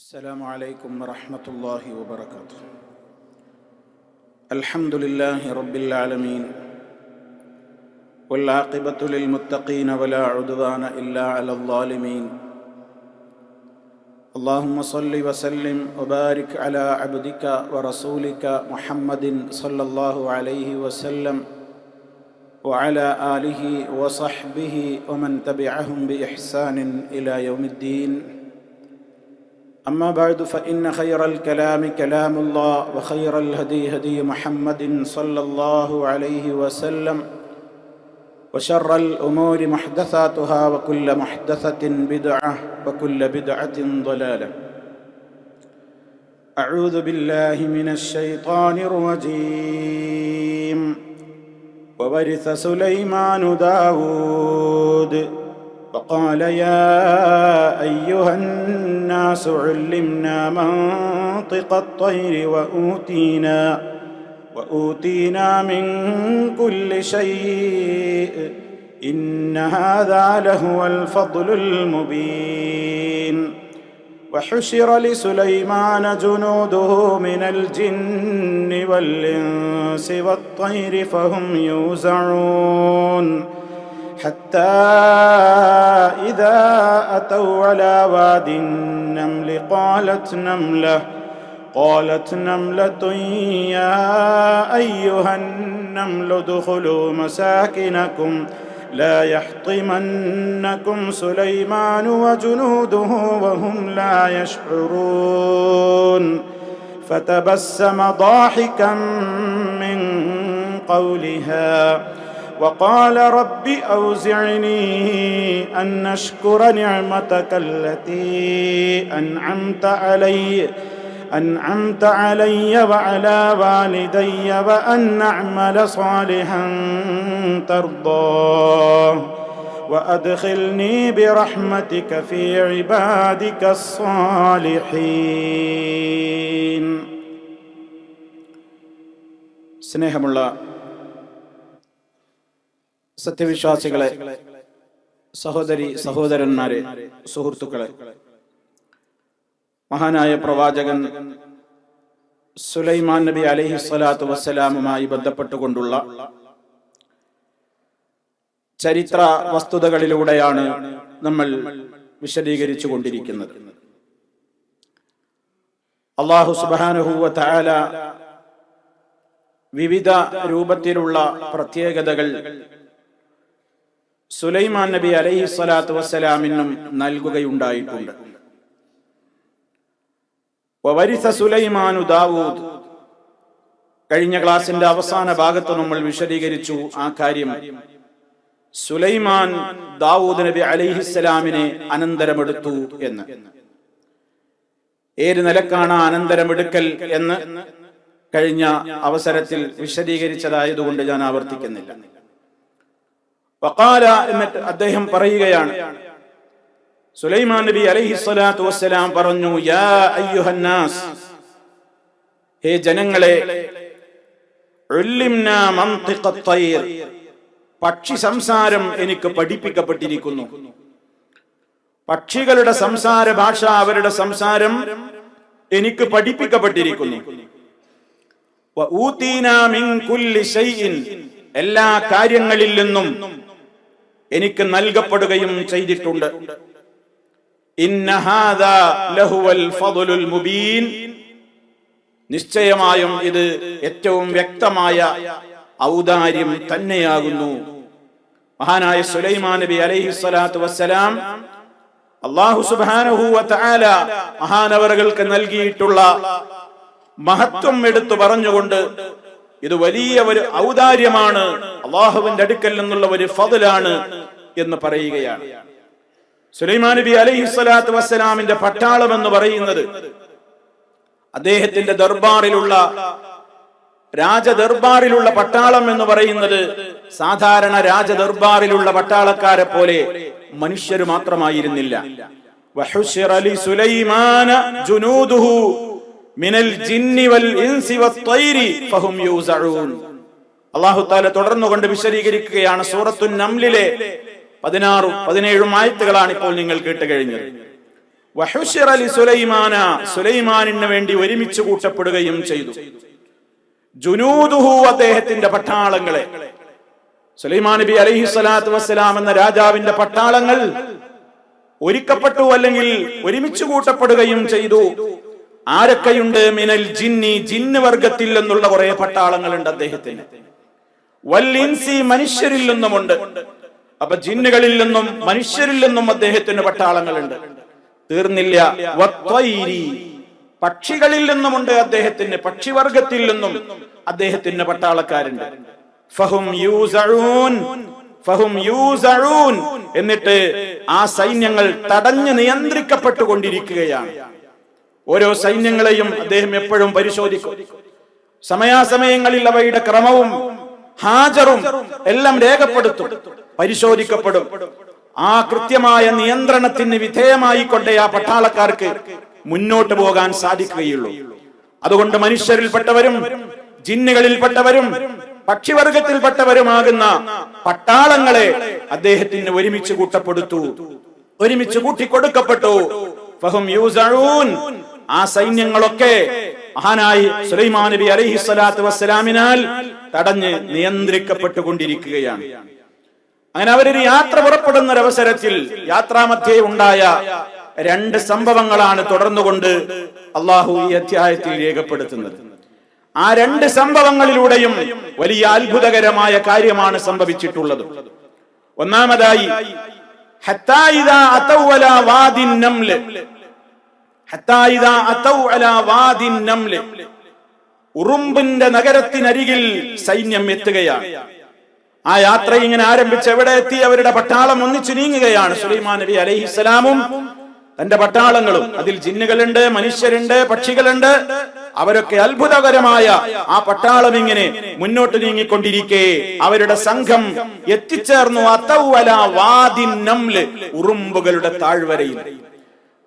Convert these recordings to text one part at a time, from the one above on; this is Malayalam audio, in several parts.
السلام عليكم ورحمة الله وبركاته. الحمد لله رب العالمين والعاقبة للمتقين ولا عدوان إلا على الظالمين. اللهم صل وسلم وبارك على عبدك ورسولك محمد صلى الله عليه وسلم وعلى آله وصحبه ومن تبعهم بإحسان إلى يوم الدين. أما بعد فإن خير الكلام كلام الله وخير الهدي هدي محمد صلى الله عليه وسلم وشر الأمور محدثاتها وكل محدثة بدعة وكل بدعة ضلالة. أعوذ بالله من الشيطان الرجيم. وورث سليمان داود فقال يا أيها الناس علمنا منطق الطير وأوتينا من كل شيء إن هذا لهو الفضل المبين. وحشر لسليمان جنوده من الجن والإنس والطير فهم يوزعون حتى إذا أتوا على واد النمل قالت نملة يا أيها النمل ادخلوا مساكنكم لا يحطمنكم سليمان وجنوده وهم لا يشعرون. فتبسم ضاحكا من قولها وقال رب أوزعني أن أشكر نعمتك التي أنعمت علي وعلى والدي وأن أعمل صالحا ترضاه وأدخلني برحمتك في عبادك الصالحين. സ്നേഹമുള്ള സത്യവിശ്വാസികളെ, സഹോദരി സഹോദരന്മാരെ, സുഹൃത്തുക്കളെ, മഹാനായ പ്രവാചകൻ സുലൈമാൻ നബി അലൈഹി സ്വലാത്തു വസ്സലാമുമായി ബന്ധപ്പെട്ടുകൊണ്ടുള്ള ചരിത്ര വസ്തുതകളിലൂടെയാണ് നമ്മൾ വിശദീകരിച്ചു കൊണ്ടിരിക്കുന്നത്. അല്ലാഹു സുബ്ഹാനഹു വ തആല വിവിധ രൂപത്തിലുള്ള പ്രത്യേകതകൾ സുലൈമാൻ നബി അലൈഹി സ്വലാത്തു വസ്സലാമിനും നൽകുകയുണ്ടായിട്ടുണ്ട്. വവരിസ സുലൈമാനു ദാവൂദ്, കഴിഞ്ഞ ക്ലാസിന്റെ അവസാന ഭാഗത്ത് നമ്മൾ വിശദീകരിച്ചു ആ കാര്യം. സുലൈമാൻ ദാവൂദ് നബി അലൈഹിസ്സലാമിനെ അനന്തരമെടുത്തു എന്ന്. ഏത് നിലക്കാണ് അനന്തരമെടുക്കൽ എന്ന് കഴിഞ്ഞ അവസരത്തിൽ വിശദീകരിച്ചതായതുകൊണ്ട് ഞാൻ ആവർത്തിക്കുന്നില്ല. വഖാല, എന്നിട്ട് അദ്ദേഹം പറയുകയാണ്, സുലൈമാൻ നബി അലൈഹിസ്സലാത്തു വസ്സലാം പറഞ്ഞു, യാ അയ്യുഹന്നാസ്, ഹേ ജനങ്ങളെ, ഉല്ലിംനാ മന്തിഖത് തയ്ർ, പക്ഷി സംസാരം എനിക്ക് പഠിപ്പിക്കപ്പെട്ടിരിക്കുന്നു. പക്ഷികളുടെ സംസാര ഭാഷ, അവരുടെ സംസാരം എനിക്ക് പഠിപ്പിക്കപ്പെട്ടിരിക്കുന്നു. വഊതീനാ മിൻ കുല്ലി ശൈഇൻ, എല്ലാ കാര്യങ്ങളിൽ നിന്നും എനിക്ക് നൽകപ്പെടുകയും ചെയ്തിട്ടുണ്ട്. ഇന്ന ഹാദാ ലഹുവൽ ഫദ്ലുൽ മുബീൻ, നിശ്ചയമായും ഇത് ഏറ്റവും വ്യക്തമായ ഔദാര്യം തന്നെയാകുന്നു. മഹാനായ സുലൈമാൻ നബി അലൈഹി സ്വലാത്തു വസ്സലാം അല്ലാഹു സുബ്ഹാനഹു വ തആല മഹാനവറുകൾക്ക് നൽകിയിട്ടുള്ള മഹത്വം എടുത്തു പറഞ്ഞുകൊണ്ട് ഇത് വലിയ ഒരു ഔദാര്യമാണ്, അല്ലാഹുവിന്റെ അടുക്കൽ നിന്നുള്ള ഒരു ഫദ്ലാണ് എന്ന് പറയുകയാണ്. സുലൈമാൻ നബി അലൈഹി സ്വലാത്തു വസ്സലാമിന്റെ പട്ടാളം എന്ന് പറയുന്നത് അദ്ദേഹത്തിന്റെ ദർബാറിലുള്ള രാജദർബാറിലുള്ള പട്ടാളം എന്ന് പറയുന്നത് സാധാരണ രാജദർബാറിലുള്ള പട്ടാളക്കാരെ പോലെ മനുഷ്യർ മാത്രമായിരുന്നില്ല. വഹുശിറ ലിസുലൈമാന ജുനൂദുഹു മിനൽ ജിന്നി വൽ ഇൻസി വത്തൈരി ഫഹും യൂസഊൻ. അല്ലാഹു തആല തുടർന്നുകൊണ്ട് വിശദീകരിക്കുകയാണ്. സൂറത്തുൻ നംലിലെ 16-17 ആയത്തുകളാണ് ഇപ്പോൾ നിങ്ങൾ കേട്ട് കഴിഞ്ഞത്. വഹുശിറ ലിസുലൈമാന, സുലൈമാനിന് വേണ്ടി ഒരുമിച്ച് കൂട്ടപ്പെടുകയും ചെയ്തു. ജുനൂദുഹു, അദ്ദേഹത്തിന്റെ പട്ടാളങ്ങളെ. സുലൈമാൻ നബി അലൈഹി സ്വലാത്തു വസ്സലാം എന്ന രാജാവിന്റെ പട്ടാളങ്ങൾ ഒരുക്കപ്പെട്ടു, അല്ലെങ്കിൽ ഒരുമിച്ച് കൂട്ടപ്പെടുകയും ചെയ്തു. ആരൊക്കെയുണ്ട്? മിനൽ ജിന്നി, ജിന്ന് വർഗത്തിൽ നിന്നുള്ള കുറെ പട്ടാളങ്ങളുണ്ട് അദ്ദേഹത്തിന്. വൽ ഇൻസി, മനുഷ്യരിൽ നിന്നുമുണ്ട്. അപ്പൊ ജിന്നുകളിൽ നിന്നും മനുഷ്യരിൽ നിന്നും അദ്ദേഹത്തിന് പട്ടാളങ്ങളുണ്ട്. തീർന്നില്ല. വത്വൈരി, പക്ഷികളിൽ നിന്നുമുണ്ട് അദ്ദേഹത്തിന്, പക്ഷിവർഗത്തിൽ നിന്നും അദ്ദേഹത്തിന് പട്ടാളക്കാരുണ്ട്. ഫഹും യൂസഊൻ, ഫഹും യൂസഊൻ, എന്നിട്ട് ആ സൈന്യങ്ങൾ തടഞ്ഞു നിയന്ത്രിക്കപ്പെട്ടുകൊണ്ടിരിക്കുകയാണ്. ഓരോ സൈന്യങ്ങളെയും അദ്ദേഹം എപ്പോഴും പരിശോധിക്കും. സമയാസമയങ്ങളിൽ അവയുടെ ക്രമവും ഹാജറും എല്ലാം രേഖപ്പെടുത്തും, പരിശോധിക്കപ്പെടും. ആ കൃത്യമായ നിയന്ത്രണത്തിന് വിധേയമായി കൊണ്ടേ ആ പട്ടാളക്കാർക്ക് മുന്നോട്ട് പോകാൻ സാധിക്കുകയുള്ളൂ. അതുകൊണ്ട് മനുഷ്യരിൽപ്പെട്ടവരും ജിന്നുകളിൽപ്പെട്ടവരും പക്ഷിവർഗത്തിൽപ്പെട്ടവരുമാകുന്ന പട്ടാളങ്ങളെ അദ്ദേഹത്തിന് ഒരുമിച്ച് കൂട്ടപ്പെടുത്തു, ഒരുമിച്ച് കൂട്ടിക്കൊടുക്കപ്പെട്ടു. ഫഹും യൂസഊൻ, ആ സൈന്യങ്ങളൊക്കെ മഹാനായി സുലൈമാൻ നബി അലൈഹി സ്വലാത്തു വസ്സലാമിനാൽ തടഞ്ഞ് നിയന്ത്രിക്കപ്പെട്ടുകൊണ്ടിരിക്കുകയാണ്. അങ്ങനെ അവരൊരു യാത്ര പുറപ്പെടുന്ന ഒരവസരത്തിൽ യാത്രാമധ്യേ ഉണ്ടായ രണ്ട് സംഭവങ്ങളാണ് തുടർന്നുകൊണ്ട് അള്ളാഹു ഈ അധ്യായത്തിൽ രേഖപ്പെടുത്തുന്നത്. ആ രണ്ട് സംഭവങ്ങളിലൂടെയും വലിയ അത്ഭുതകരമായ കാര്യമാണ് സംഭവിച്ചിട്ടുള്ളത്. ഒന്നാമതായി, ഹത്താ ഇദാ അതൗ അലാ വാദിൻ നംൽ, ഹത്താ ഇദാ അതൗ അലാ വാദിൻ നംൽ, ഉറുമ്പിന്റെ നഗരത്തിനരികിൽ സൈന്യം എത്തുകയാണ്. ആ യാത്ര ഇങ്ങനെ ആരംഭിച്ച് എവിടെ എത്തി? അവരുടെ പട്ടാളം ഒന്നിച്ചു നീങ്ങുകയാണ്. സുലൈമാൻ നബി അലൈഹിസ്സലാമും തന്റെ പട്ടാളങ്ങളും, അതിൽ ജിന്നുകളുണ്ട്, മനുഷ്യരുണ്ട്, പക്ഷികളുണ്ട്. അവരൊക്കെ അത്ഭുതകരമായ ആ പട്ടാളം ഇങ്ങനെ മുന്നോട്ട് നീങ്ങിക്കൊണ്ടിരിക്കെ അവരുടെ സംഘം എത്തിച്ചേർന്നു അതൗ അലാ വാദിൻ നംൽ, ഉറുമ്പുകളുടെ താഴ്വരയിൽ.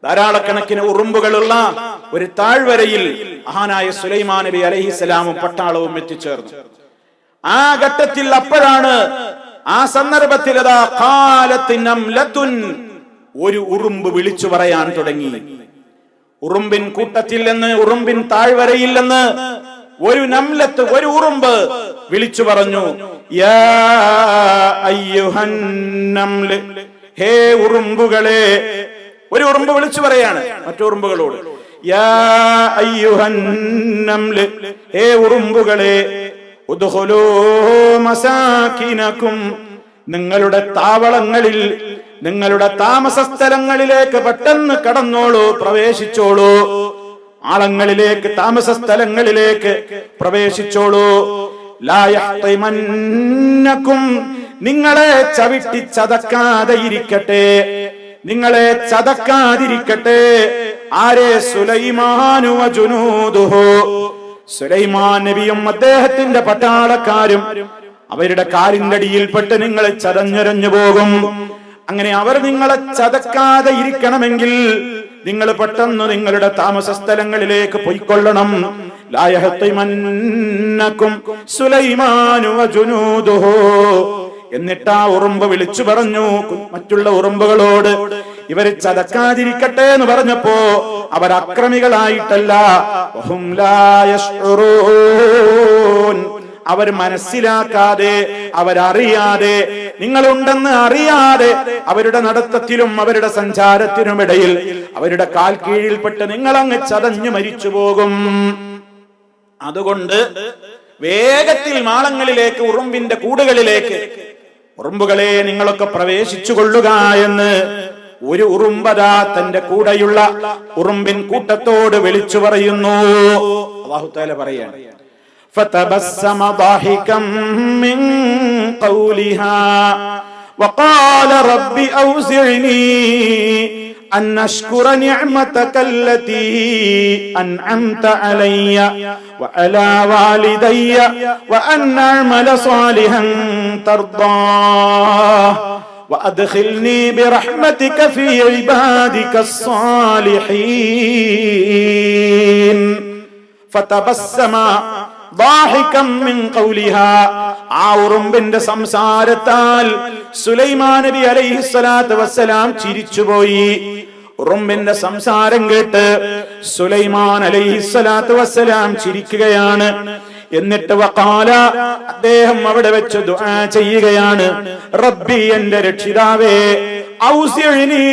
ധാരാളക്കണക്കിന് ഉറുമ്പുകളുള്ള ഒരു താഴ്വരയിൽ മഹാനായ സുലൈമാൻ നബി അലൈഹിസ്സലാമും പട്ടാളവും എത്തിച്ചേർന്നു. ആ ഘട്ടത്തിൽ, അപ്പോഴാണ്, ആ സന്ദർഭത്തിൽ അതാ ഖാലത്ത് നംലത്തുൻ, ഒരു ഉറുമ്പ് വിളിച്ചു പറയാൻ തുടങ്ങി. ഉറുമ്പിൻ കൂട്ടത്തിൽ നിന്ന്, ഉറുമ്പിൻ താഴ്വരയിൽ നിന്ന് ഒരു നംലത്ത്, ഒരു ഉറുമ്പ് വിളിച്ചു പറഞ്ഞു, യാ അയ്യുഹൻ നംൽ, ഹേ ഉറുമ്പുകളെ. ഒരു ഉറുമ്പ് വിളിച്ചു പറയാണ് മറ്റുറുമ്പുകളോട്, യാ അയ്യുഹൻ നംൽ, ഹേ ഉറുമ്പുകളെ, ഉദ്ഖുലൂ മസാകിനകും, നിങ്ങളുടെ താവളങ്ങളിൽ, നിങ്ങളുടെ താമസ സ്ഥലങ്ങളിലേക്ക് പെട്ടെന്ന് കടന്നോളൂ, പ്രവേശിച്ചോളൂ. ആളങ്ങളിലേക്ക്, താമസ സ്ഥലങ്ങളിലേക്ക് പ്രവേശിച്ചോളൂ. ലാ യഹ്തിമന്നകും, നിങ്ങളെ ചവിട്ടി ചതക്കാതെ ഇരിക്കട്ടെ, നിങ്ങളെ ചതക്കാതിരിക്കട്ടെ. ആരെ? സുലൈമാനു വജുനൂദുഹു, സുലൈമാൻ നബിയും അദ്ദേഹത്തിന്റെ പട്ടാളക്കാരും. അവരുടെ കാലിന്റെ അടിയിൽപ്പെട്ട് നിങ്ങൾ ചതഞ്ഞുരഞ്ഞു പോകും. അങ്ങനെ അവർ നിങ്ങളെ ചതക്കാതെ ഇരിക്കണമെങ്കിൽ നിങ്ങൾ പെട്ടെന്ന് നിങ്ങളുടെ താമസ സ്ഥലങ്ങളിലേക്ക് പോയിക്കൊള്ളണം. ലാ യഹ്തിമന്നകും സുലൈമാനു വജുനൂദുഹു. എന്നിട്ട് ആ ഉറുമ്പ് വിളിച്ചു പറഞ്ഞു മറ്റുള്ള ഉറുമ്പുകളോട്, ഇവരെ ചതക്കാതിരിക്കട്ടെ എന്ന് പറഞ്ഞപ്പോ അവർ അക്രമികളായിട്ടല്ല, വഹും ലാ യശ്ഉറൂൻ, അവർ മനസ്സിലാക്കാതെ, അവരറിയാതെ, നിങ്ങളുണ്ടെന്ന് അറിയാതെ അവരുടെ നടത്തത്തിലും അവരുടെ സഞ്ചാരത്തിനുമിടയിൽ അവരുടെ കാൽ കീഴിൽപ്പെട്ട് നിങ്ങളങ്ങ് ചതഞ്ഞു മരിച്ചു പോകും. അതുകൊണ്ട് വേഗത്തിൽ മാളങ്ങളിലേക്ക്, ഉറുമ്പിന്റെ കൂടുകളിലേക്ക്, ഉറുമ്പുകളെ നിങ്ങളൊക്കെ പ്രവേശിച്ചു കൊള്ളുക എന്ന് ഒരു ഉറുമ്പതാ തന്റെ കൂടെയുള്ള ഉറുമ്പിൻ കൂട്ടത്തോട് വിളിച്ചു പറയുന്നു. അല്ലാഹു തആല പറയാണ്, ഫതബസ്സമ ضاحكا من قولها وقال رب أوزعني أن أشكر نعمتك التي أنعمت علي وعلى والدي وأن أعمل صالحا ترضاه وأدخلني برحمتك في عبادك الصالحين. فتبسم ضاحكا من قولها, ആ ഉറുമ്പിന്റെ സംസാരത്താൽ സുലൈമാൻ നബി അലൈഹിസ്സലാത്തു വസ്സലാം ചിരിച്ചുപോയി. ഉറുമ്പിന്റെ സംസാരം കേട്ട് സുലൈമാൻ അലൈഹിസ്സലാത്തു വസ്സലാം ചിരിക്കുകയാണ്. എന്നിട്ട് വഖാല, അദ്ദേഹം അവിടെ വെച്ച് ദുആ ചെയ്യുകയാണ്, റബ്ബി, എന്റെ രക്ഷിതാവേ, ഔസിഇനി,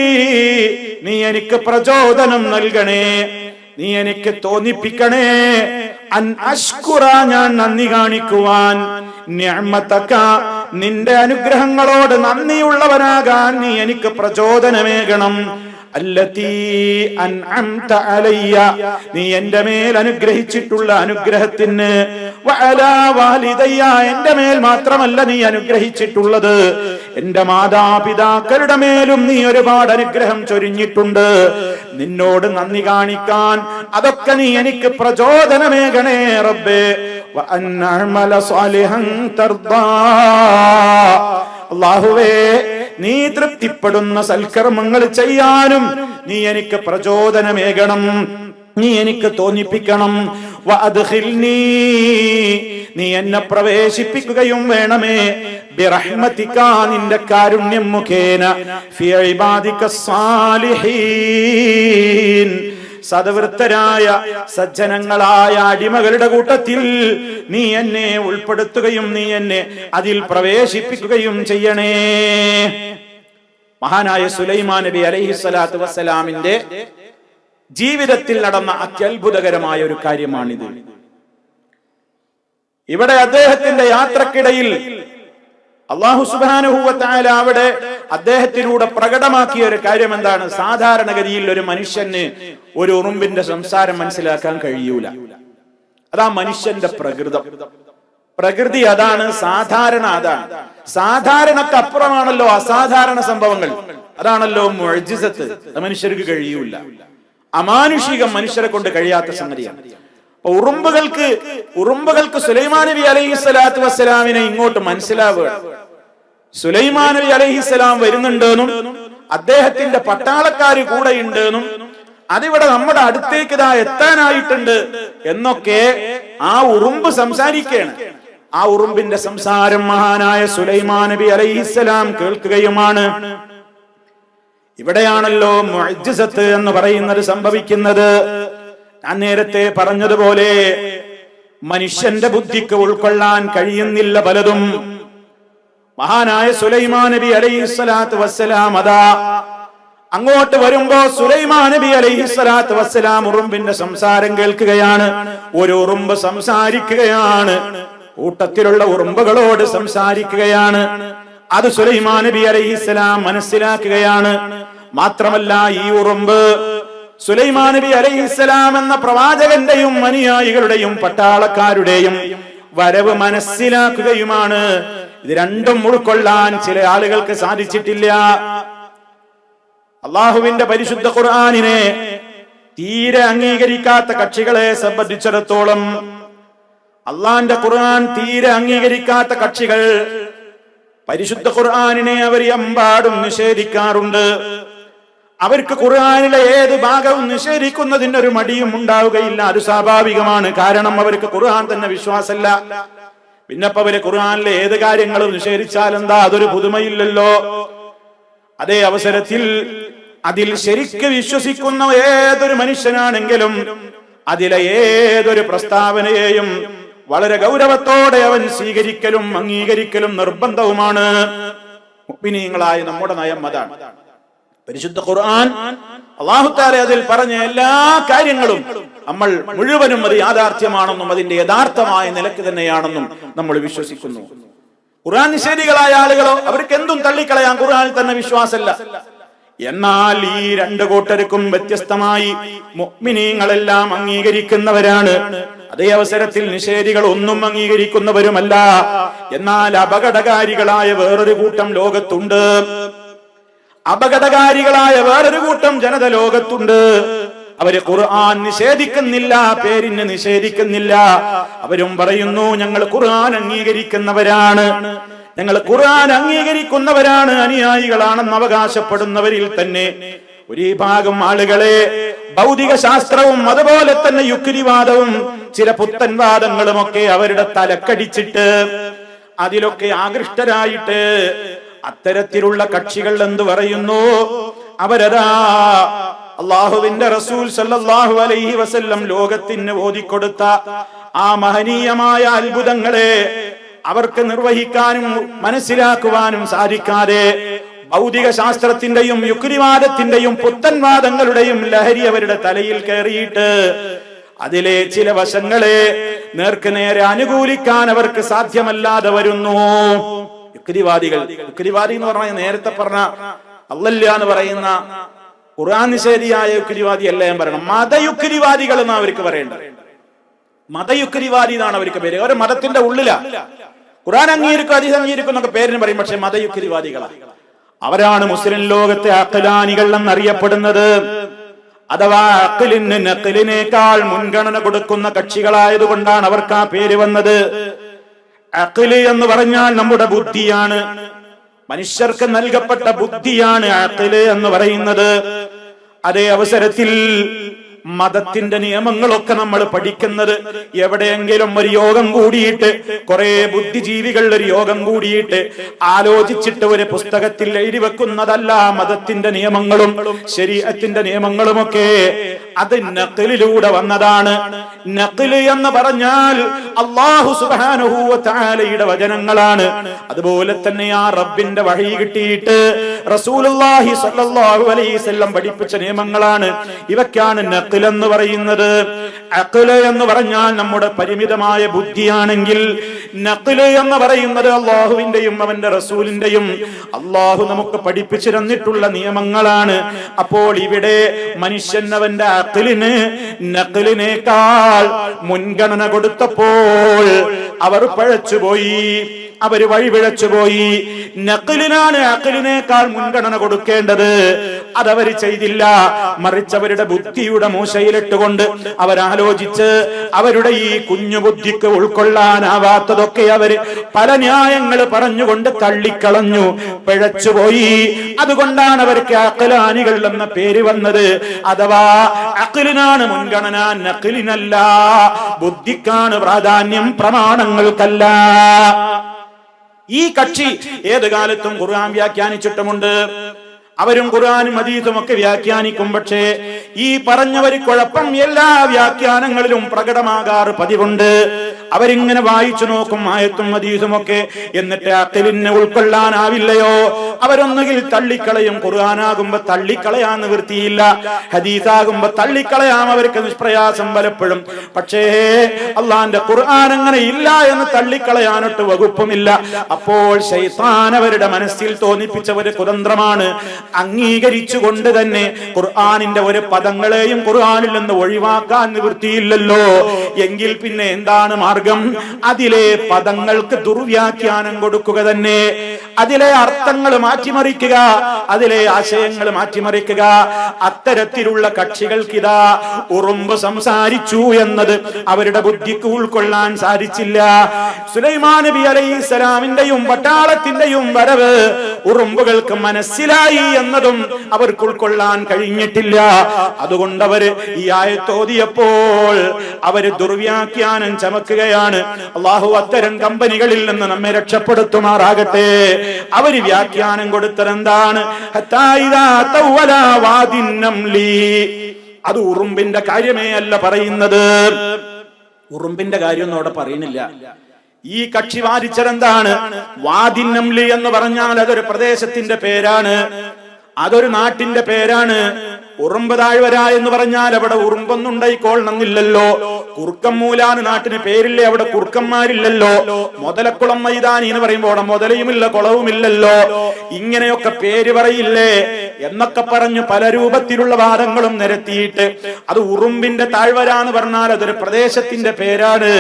നീ എനിക്ക് പ്രചോദനം നൽകണേ, നീ എനിക്ക് തോന്നിപ്പിക്കണേ, അൻ അഷ്കുറ, ഞാൻ നന്ദി കാണിക്കുവാൻ, നിഅമതക, നിന്റെ അനുഗ്രഹങ്ങളോട് നന്ദിയുള്ളവനാകാൻ നീ എനിക്ക് പ്രചോദനമേകണം, അല്ലതീ അൻഅംത അലയ്യ, നീ എന്റെ മേൽ അനുഗ്രഹിച്ചിട്ടുള്ള അനുഗ്രഹത്തിന്, വഅലാ വാലിദയ്യ, എന്റെ മേൽ മാത്രമല്ല നീ അനുഗ്രഹിച്ചിട്ടുള്ളത്, എന്റെ മാതാപിതാക്കളുടെ മേലും നീ ഒരുപാട് അനുഗ്രഹം ചൊരിഞ്ഞിട്ടുണ്ട്. നിന്നോട് നന്ദി കാണിക്കാൻ അതൊക്കെ നീ എനിക്ക് പ്രചോദനമേകണേ റബ്ബേ. വഅൻ അഅമല സാലിഹൻ തർദാ, അല്ലാഹുവേ, നീ തൃപ്തിപ്പെടുന്ന സൽക്കർമ്മങ്ങൾ ചെയ്യാനും നീ എനിക്ക് പ്രചോദനമേകണം, നീ എനിക്ക് തോന്നിപ്പിക്കണം. വഅദ്ഖിൽനീ, നീ എന്നെ പ്രവേശിപ്പിക്കുകയും വേണമേ, ബിറഹ്മതിക, നിന്റെ കാരുണ്യം മുഖേന, ഫീ ഇബാദിക സ്സാലിഹീൻ, സദവൃത്തരായ സജ്ജനങ്ങളായ അടിമകളുടെ കൂട്ടത്തിൽ നീ എന്നെ ഉൾപ്പെടുത്തുകയും നീ എന്നെ അതിൽ പ്രവേശിപ്പിക്കുകയും ചെയ്യണേ. മഹാനായ സുലൈമാൻ നബി അലൈഹിസ്സലാത്തു വസ്സലാമിന്റെ ജീവിതത്തിൽ നടന്ന അത്യത്ഭുതകരമായ ഒരു കാര്യമാണിത്. ഇവിടെ അദ്ദേഹത്തിന്റെ യാത്രക്കിടയിൽ അല്ലാഹു സുബ്ഹാനഹു വ തആല അവിടെ അദ്ദേഹത്തിലൂടെ പ്രകടമാക്കിയ ഒരു കാര്യം എന്താണ്? സാധാരണഗതിയിൽ ഒരു മനുഷ്യന് ഒരു ഉറുമ്പിന്റെ സംസാരം മനസ്സിലാക്കാൻ കഴിയൂല. അതാ മനുഷ്യന്റെ പ്രകൃതി അതാണ്, സാധാരണ അതാണ്. സാധാരണക്കപ്പുറമാണല്ലോ അസാധാരണ സംഭവങ്ങൾ, അതാണല്ലോ മുഅ്ജിസത്ത്. മനുഷ്യർക്ക് കഴിയൂല, അമാനുഷികം മനുഷ്യരെ കൊണ്ട് കഴിയാത്ത സംഗതിയാണ്. ഉറുമ്പുകൾക്ക് സുലൈമാൻ നബി അലൈഹിസ്സലാത്തു വസ്സലാമിനെ ഇങ്ങോട്ട് മനസ്സിലാവുകയാണ്. സുലൈമാൻ നബി അലൈഹിസ്സലാം വരുന്നുണ്ടെന്നും അദ്ദേഹത്തിന്റെ പട്ടാളക്കാര് കൂടെ ഉണ്ടെന്നും അതിവിടെ നമ്മുടെ അടുത്തേക്ക് ഇതാ എത്താനായിട്ടുണ്ട് എന്നൊക്കെ ആ ഉറുമ്പ് സംസാരിക്കുകയാണ്. ആ ഉറുമ്പിന്റെ സംസാരം മഹാനായ സുലൈമാൻ നബി അലൈഹിസ്സലാം കേൾക്കുകയുമാണ്. ഇവിടെയാണല്ലോ മുഅ്ജിസത്ത് എന്ന് പറയുന്നത് സംഭവിക്കുന്നത്. ഞാൻ നേരത്തെ പറഞ്ഞതുപോലെ മനുഷ്യന്റെ ബുദ്ധിക്ക് ഉൾക്കൊള്ളാൻ കഴിയുന്നില്ല പലതും. മഹാനായ സുലൈമാൻ നബി അലൈഹിസ്സലാത്തു വസ്സലാം അതാ അങ്ങോട്ട് വരുമ്പോ സുലൈമാൻ നബി അലൈഹിസ്സലാത്തു വസ്സലാം ഉറുമ്പിന്റെ സംസാരം കേൾക്കുകയാണ്. ഒരു ഉറുമ്പ് സംസാരിക്കുകയാണ്, കൂട്ടത്തിലുള്ള ഉറുമ്പുകളോട് സംസാരിക്കുകയാണ്. അത് സുലൈമാൻ നബി അലൈഹിസ്സലാം മനസ്സിലാക്കുകയാണ്. മാത്രമല്ല, ഈ ഉറുമ്പ് സുലൈമാൻ നബി അലൈഹിസ്സലാം എന്ന പ്രവാചകന്റെയും അനുയായികളുടെയും പട്ടാളക്കാരുടെയും വരവ് മനസ്സിലാക്കുകയുമാണ്. ഇത് രണ്ടും ഉൾക്കൊള്ളാൻ ചില ആളുകൾക്ക് സാധിച്ചിട്ടില്ല. അള്ളാഹുവിന്റെ പരിശുദ്ധ ഖുർആനിനെ തീരെ അംഗീകരിക്കാത്ത കക്ഷികളെ സംബന്ധിച്ചിടത്തോളം, അള്ളാന്റെ ഖുർആൻ തീരെ അംഗീകരിക്കാത്ത കക്ഷികൾ പരിശുദ്ധ ഖുർആനിനെ അവർ എമ്പാടും നിഷേധിക്കാറുണ്ട്. അവർക്ക് ഖുർആനിലെ ഏത് ഭാഗവും നിഷേധിക്കുന്നതിന് ഒരു മടിയും ഉണ്ടാവുകയില്ല. അത് സ്വാഭാവികമാണ്. കാരണം അവർക്ക് ഖുർആൻ തന്നെ വിശ്വാസമല്ല. പിന്നപ്പോ അവര് ഖുർആനിലെ ഏത് കാര്യങ്ങളും നിഷേധിച്ചാൽ എന്താ? അതൊരു പുതുമയില്ലല്ലോ. അതേ അവസരത്തിൽ അതിൽ ശരിക്ക് വിശ്വസിക്കുന്ന ഏതൊരു മനുഷ്യനാണെങ്കിലും അതിലെ ഏതൊരു പ്രസ്താവനയെയും വളരെ ഗൗരവത്തോടെ അവൻ സ്വീകരിക്കലും അംഗീകരിക്കലും നിർബന്ധവുമാണ്. മുഅ്മിനീങ്ങളായ നമ്മുടെ നയം അതാണ്. പരിശുദ്ധ ഖുർആൻ അല്ലാഹു തആല അതിൽ പറഞ്ഞ എല്ലാ കാര്യങ്ങളും നമ്മൾ മുഴുവനും അത് യാഥാർത്ഥ്യമാണെന്നും അതിന്റെ യഥാർത്ഥമായ നിലയ്ക്ക് തന്നെയാണെന്നും നമ്മൾ വിശ്വസിക്കുന്നു. ഖുർആൻ നിഷേധികളായ ആളുകളോ അവർക്ക് എന്തും തള്ളിക്കളയാൻ ഖുർആനിൽ തന്നെ വിശ്വാസമല്ല. എന്നാൽ ഈ രണ്ടു കൂട്ടർക്കും വ്യത്യസ്തമായി മുഅ്മിനീങ്ങളെല്ലാം അംഗീകരിക്കുന്നവരാണ്. അതേ അവസരത്തിൽ നിഷേധികൾ ഒന്നും അംഗീകരിക്കുന്നവരുമല്ല. എന്നാൽ അപകടകാരികളായ വേറൊരു കൂട്ടം ലോകത്തുണ്ട്. അപകടകാരികളായ വേറൊരു കൂട്ടം ജനത ലോകത്തുണ്ട്. അവര് ഖുർആൻ നിഷേധിക്കുന്നില്ല, പേരിന് നിഷേധിക്കുന്നില്ല. അവരും പറയുന്നു ഞങ്ങൾ ഖുർആൻ അംഗീകരിക്കുന്നവരാണ്, ഞങ്ങൾ ഖുർആൻ അംഗീകരിക്കുന്നവരാണ്, അനുയായികളാണെന്ന് അവകാശപ്പെടുന്നവരിൽ തന്നെ ഒരു ഭാഗം ആളുകളെ ഭൗതിക ശാസ്ത്രവും അതുപോലെ തന്നെ യുക്തിവാദവും ചില പുത്തൻവാദങ്ങളും ഒക്കെ അവരുടെ തലക്കടിച്ചിട്ട് അതിലൊക്കെ ആകൃഷ്ടരായിട്ട് അത്തരത്തിലുള്ള കക്ഷികൾ എന്തു പറയുന്നു? അവരതാ അള്ളാഹുവിന്റെ റസൂൽ സല്ലല്ലാഹു അലൈഹി വസല്ലം ലോകത്തിന് ഓതിക്കൊടുത്ത ആ മഹനീയമായ അത്ഭുതങ്ങളെ അവർക്ക് നിർവഹിക്കാനും മനസ്സിലാക്കുവാനും സാധിക്കാതെ ഭൗതിക ശാസ്ത്രത്തിന്റെയും യുക്തിവാദത്തിന്റെയും പുത്തൻവാദങ്ങളുടെയും ലഹരി അവരുടെ തലയിൽ കയറിയിട്ട് അതിലെ ചില വശങ്ങളെ നേർക്ക് നേരെ അനുകൂലിക്കാൻ അവർക്ക് സാധ്യമല്ലാതെ വരുന്നു. യുക്തിവാദി എന്ന് പറഞ്ഞാൽ നേരത്തെ പറഞ്ഞ അല്ലല്ല എന്ന് പറയുന്ന ഖുർആൻ നിഷേധിയായ യുക്തിവാദി അല്ല ഞാൻ പറയണം, മതയുക്തിവാദികൾ എന്നാണ് അവർക്ക് പറയേണ്ടത്. മതയുക്തിവാദി എന്നാണ് അവർക്ക് പേര്. ഒരു മതത്തിന്റെ ഉള്ളിലാ ഖുർആൻ അംഗീകരിക്കും ഹദീസ് അംഗീകരിക്കും എന്നൊക്കെ പേരിന് പറയും, പക്ഷെ മതയുക്തിവാദികളാണ്. അവരാണ് മുസ്ലിം ലോകത്തെ അഖ്ലാനികൾ എന്നറിയപ്പെടുന്നത്. അഥവാ അഖ്ലിന് നഖ്ലിനേക്കാൾ മുൻഗണന കൊടുക്കുന്ന കക്ഷികളായതുകൊണ്ടാണ് അവർക്ക് ആ പേര് വന്നത്. അഖ്ല് എന്ന് പറഞ്ഞാൽ നമ്മുടെ ബുദ്ധിയാണ്, മനുഷ്യർക്ക് നൽകപ്പെട്ട ബുദ്ധിയാണ് അഖ്ല് എന്ന് പറയുന്നത്. അതേ അവസരത്തിൽ മതത്തിന്റെ നിയമങ്ങളൊക്കെ നമ്മൾ പഠിക്കുന്നത് എവിടെയെങ്കിലും ഒരു യോഗം കൂടിയിട്ട്, കുറെ ബുദ്ധിജീവികളുടെ ഒരു യോഗം കൂടിയിട്ട് ആലോചിച്ചിട്ട് ഒരു പുസ്തകത്തിൽ എഴുതി വെക്കുന്നതല്ല. മതത്തിന്റെ നിയമങ്ങളും ശരീഅത്തിന്റെ നിയമങ്ങളുമൊക്കെ അത് നഖ്ലിലൂടെ വന്നതാണ്. നഖ്ല് എന്ന് പറഞ്ഞാൽ അല്ലാഹു സുബ്ഹാനഹു വ തആലയുടെ വചനങ്ങളാണ്. അതുപോലെ തന്നെ ആ റബ്ബിന്റെ വഹി കിട്ടിയിട്ട് റസൂലുള്ളാഹി സ്വല്ലല്ലാഹു അലൈഹി വസല്ലം പഠിപ്പിച്ച നിയമങ്ങളാണ്. ഇവക്കാണ് നഖ്ല് എന്ന് പറയുന്നത്. അഖ്ല് എന്ന് പറഞ്ഞാൽ നമ്മുടെ പരിമിതമായ ബുദ്ധിയാണെങ്കിൽ, നഖ്ല് എന്ന് പറയുന്നത് അല്ലാഹുവിന്റെയും അവന്റെ റസൂലിന്റെയും അല്ലാഹു നമുക്ക് പഠിപ്പിച്ചു തന്നിട്ടുള്ള നിയമങ്ങളാണ്. അപ്പോൾ ഇവിടെ മനുഷ്യൻ അവന്റെ അഖ്ലിന് നഖ്ലിനേക്കാൾ മുൻഗണന കൊടുത്തപ്പോൾ അവർ പഴച്ചുപോയി, അവര് വഴിപിഴച്ചുപോയി. നഖ്ലിനാണ് അഖ്ലിനേക്കാൾ മുൻഗണന കൊടുക്കേണ്ടത്, അതവര് ചെയ്തില്ല. മറിച്ച് അവരുടെ ബുദ്ധിയുടെ മൂശയിലിട്ടുകൊണ്ട് അവരാലോചിച്ച് അവരുടെ ഈ കുഞ്ഞു ബുദ്ധിക്ക് ഉൾക്കൊള്ളാനാവാത്തതൊക്കെ അവര് പല ന്യായങ്ങൾ പറഞ്ഞുകൊണ്ട് തള്ളിക്കളഞ്ഞു, പിഴച്ചുപോയി. അതുകൊണ്ടാണ് അവർക്ക് അഖ്ലാനികൾ എന്ന പേര് വന്നത്. അഥവാ അഖ്ലിനാണ് മുൻഗണന, നഖ്ലിനല്ല. ബുദ്ധിക്കാണ് പ്രാധാന്യം, പ്രമാണങ്ങൾക്കല്ല. ഈ കക്ഷി ഏത് കാലത്തും ഖുർആൻ വ്യാഖ്യാനിച്ചിട്ടുമുണ്ട്. അവരും ഖുർആനും ഹദീസും ഒക്കെ വ്യാഖ്യാനിക്കും. പക്ഷേ ഈ പറഞ്ഞവര് കുഴപ്പം എല്ലാ വ്യാഖ്യാനങ്ങളിലും പ്രകടമാകാറ് പതിവുണ്ട്. അവരിങ്ങനെ വായിച്ചു നോക്കും ആയത്തും ഹദീസും ഒക്കെ, എന്നിട്ട് അഖ്ലിനെ ഉൾക്കൊള്ളാനാവില്ലയോ അവരൊന്നുകിൽ തള്ളിക്കളയും. ഖുർആനാകുമ്പോ തള്ളിക്കളയാൻ നിവൃത്തിയില്ല, ഹദീസാകുമ്പോ തള്ളിക്കളയാം അവർക്ക് നിഷ്പ്രയാസം പലപ്പോഴും. പക്ഷേ അള്ളാന്റെ ഖുർആൻ അങ്ങനെ ഇല്ല എന്ന് തള്ളിക്കളയാനൊട്ട് വകുപ്പുമില്ല. അപ്പോൾ ശൈത്താൻ അവരുടെ മനസ്സിൽ തോന്നിപ്പിച്ച ഒരു കുതന്ത്രമാണ്. അംഗീകരിച്ചുകൊണ്ട് തന്നെ ഖുർആനിന്റെ ഒരു പദങ്ങളെയും ഖുർആനിൽ നിന്ന് ഒഴിവാക്കാൻ നിവൃത്തിയില്ലല്ലോ. എങ്കിൽ പിന്നെ എന്താണ് മാർഗം? അതിലെ പദങ്ങൾക്ക് ദുർവ്യാഖ്യാനം കൊടുക്കുക തന്നെ, അതിലെ അർത്ഥങ്ങൾ മാറ്റിമറിക്കുക, അതിലെ ആശയങ്ങൾ മാറ്റിമറിക്കുക. അത്തരത്തിലുള്ള കക്ഷികൾക്കിതാ ഉറുമ്പ് സംസാരിച്ചു എന്നത് അവരുടെ ബുദ്ധിക്ക് ഉൾക്കൊള്ളാൻ സാധിച്ചില്ല. സുലൈമാൻ നബി അലൈഹിസ്സലാമിന്റെയും പട്ടാളത്തിന്റെയും വരവ് ഉറുമ്പുകൾക്ക് മനസ്സിലായി എന്നതും അവർക്ക് ഉൾക്കൊള്ളാൻ കഴിഞ്ഞിട്ടില്ല. അതുകൊണ്ട് അവര് ഈ ആയത്തോതിയപ്പോൾ അവര് ദുർവ്യാഖ്യാനം ചമക്കുകയാണ്. അള്ളാഹു അത്തരം കമ്പനികളിൽ നിന്ന് നമ്മെ രക്ഷപ്പെടുത്തുമാറാകട്ടെ. അവര് വ്യാഖ്യാനം കൊടുത്തതെന്താണ്? അത് ഉറുമ്പിന്റെ കാര്യമേ അല്ല പറയുന്നത്. ഉറുമ്പിന്റെ കാര്യമൊന്നും അവിടെ പറയുന്നില്ല. ഈ കക്ഷി വാദിച്ചതെന്താണ്? വാദിന്നംലി എന്ന് പറഞ്ഞാൽ അതൊരു പ്രദേശത്തിന്റെ പേരാണ്, അതൊരു നാട്ടിന്റെ പേരാണ്. ഉറുമ്പ് താഴ്വര എന്ന് പറഞ്ഞാൽ അവിടെ ഉറുമ്പൊന്നും ഉണ്ടായിക്കൊള്ളണമെന്നില്ലല്ലോ. കുറുക്കമ്മൂലാന്ന് നാട്ടിന് പേരില്ലേ, അവിടെ കുറുക്കന്മാരില്ലല്ലോ. മുതലക്കുളം മൈതാനി എന്ന് പറയുമ്പോൾ അവിടെ മുതലയുമില്ല കുളവുമില്ലല്ലോ. ഇങ്ങനെയൊക്കെ പേര് പറയില്ലേ എന്നൊക്കെ പറഞ്ഞു പല രൂപത്തിലുള്ള വാദങ്ങളും നിരത്തിയിട്ട് അത് ഉറുമ്പിന്റെ താഴ്വര എന്ന് പറഞ്ഞാൽ അതൊരു പ്രദേശത്തിന്റെ പേരാണ്.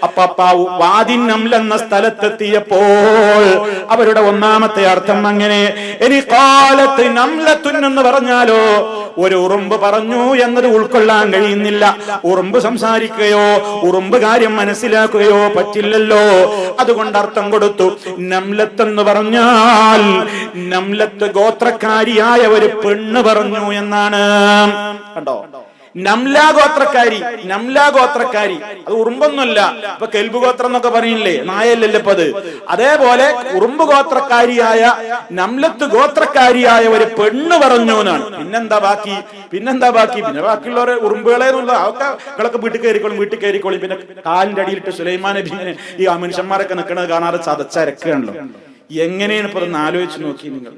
അപ്പ വാദിൻ നംൽ എന്ന സ്ഥലത്തെത്തിയപ്പോൾ അവരുടെ ഒന്നാമത്തെ അർത്ഥം അങ്ങനെ. ഇനി കാലത്ത് നംലത്തുൻ എന്ന് പറഞ്ഞാലോ ഒരു ഉറുമ്പ് പറഞ്ഞു എന്നത് ഉൾക്കൊള്ളാൻ കഴിയുന്നില്ല. ഉറുമ്പ് സംസാരിക്കുകയോ ഉറുമ്പ് കാര്യം മനസ്സിലാക്കുകയോ പറ്റില്ലല്ലോ. അതുകൊണ്ട് അർത്ഥം കൊടുത്തു. നംലത്ത് എന്ന് പറഞ്ഞാൽ നംലത്ത് ഗോത്രക്കാരിയായ ഒരു പെണ്ണ് പറഞ്ഞു എന്നാണ്. കണ്ടോ? നംല ഗോത്രക്കാരി അത് ഉറുമ്പൊന്നുമല്ല. ഇപ്പൊ കെൽബ് ഗോത്രം എന്നൊക്കെ പറയില്ലേ, നായല്ലല്ലോ ഇപ്പൊ അത്. അതേപോലെ ഉറുമ്പ് ഗോത്രക്കാരിയായ നംലത്ത് ഗോത്രക്കാരിയായ ഒരു പെണ്ണ് പറഞ്ഞു എന്നാണ്. പിന്നെന്താ ബാക്കി? പിന്നെ ബാക്കിയുള്ളവരെ ഉറുമ്പുകളെ അതൊക്കെ വീട്ടിൽ കയറിക്കോളും. പിന്നെ കാലിന്റെ അടിയിലിട്ട് സുലൈമാൻ നബിനെ ഈ മനുഷ്യന്മാരൊക്കെ നിൽക്കുന്നത് കാണാതെ ചതച്ചരക്കുകയാണല്ലോ. എങ്ങനെയാണ് ഇപ്പൊ ഒന്ന് ആലോചിച്ച് നോക്കി നിങ്ങൾ.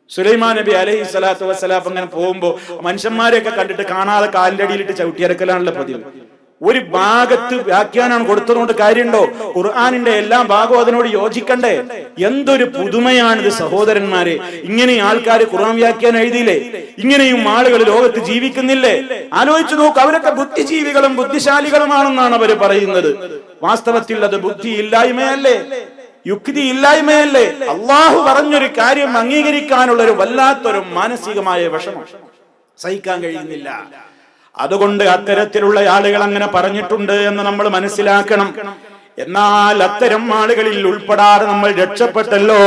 സുലൈമാൻ നബി അലൈഹി സ്വലാത്തു വസ്സലാം അങ്ങനെ പോകുമ്പോ മനുഷ്യന്മാരെയൊക്കെ കണ്ടിട്ട് കാണാതെ കാലിന്റെ അടിയിലിട്ട് ചവിട്ടിയരക്കലാണല്ലോ പതിവ്. ഒരു ഭാഗത്ത് വ്യാഖ്യാനം കൊടുത്തതുകൊണ്ട് കാര്യമുണ്ടോ? ഖുർആനിന്റെ എല്ലാ ഭാഗവും അതിനോട് യോജിക്കണ്ടേ? എന്തൊരു പുതുമയാണിത് സഹോദരന്മാരെ! ഇങ്ങനെ ആൾക്കാർ ഖുർആൻ വ്യാഖ്യാനം എഴുതിയില്ലേ? ഇങ്ങനെയും ആളുകൾ ലോകത്ത് ജീവിക്കുന്നില്ലേ? ആലോചിച്ചു നോക്ക്. അവരൊക്കെ ബുദ്ധിജീവികളും ബുദ്ധിശാലികളുമാണെന്നാണ് അവർ പറയുന്നത്. വാസ്തവത്തിൽ അത് ബുദ്ധി ഇല്ലായ്മയല്ലേ, യുക്തി ഇല്ലായ്മയല്ലേ? അള്ളാഹു പറഞ്ഞൊരു കാര്യം അംഗീകരിക്കാനുള്ള ഒരു വല്ലാത്തൊരു മാനസികമായ വിഷമം സഹിക്കാൻ കഴിയുന്നില്ല. അതുകൊണ്ട് അത്തരത്തിലുള്ള ആളുകൾ അങ്ങനെ പറഞ്ഞിട്ടുണ്ട് എന്ന് നമ്മൾ മനസ്സിലാക്കണം. എന്നാൽ അത്തരം ആളുകളിൽ ഉൾപ്പെടാതെ നമ്മൾ രക്ഷപ്പെട്ടല്ലോ.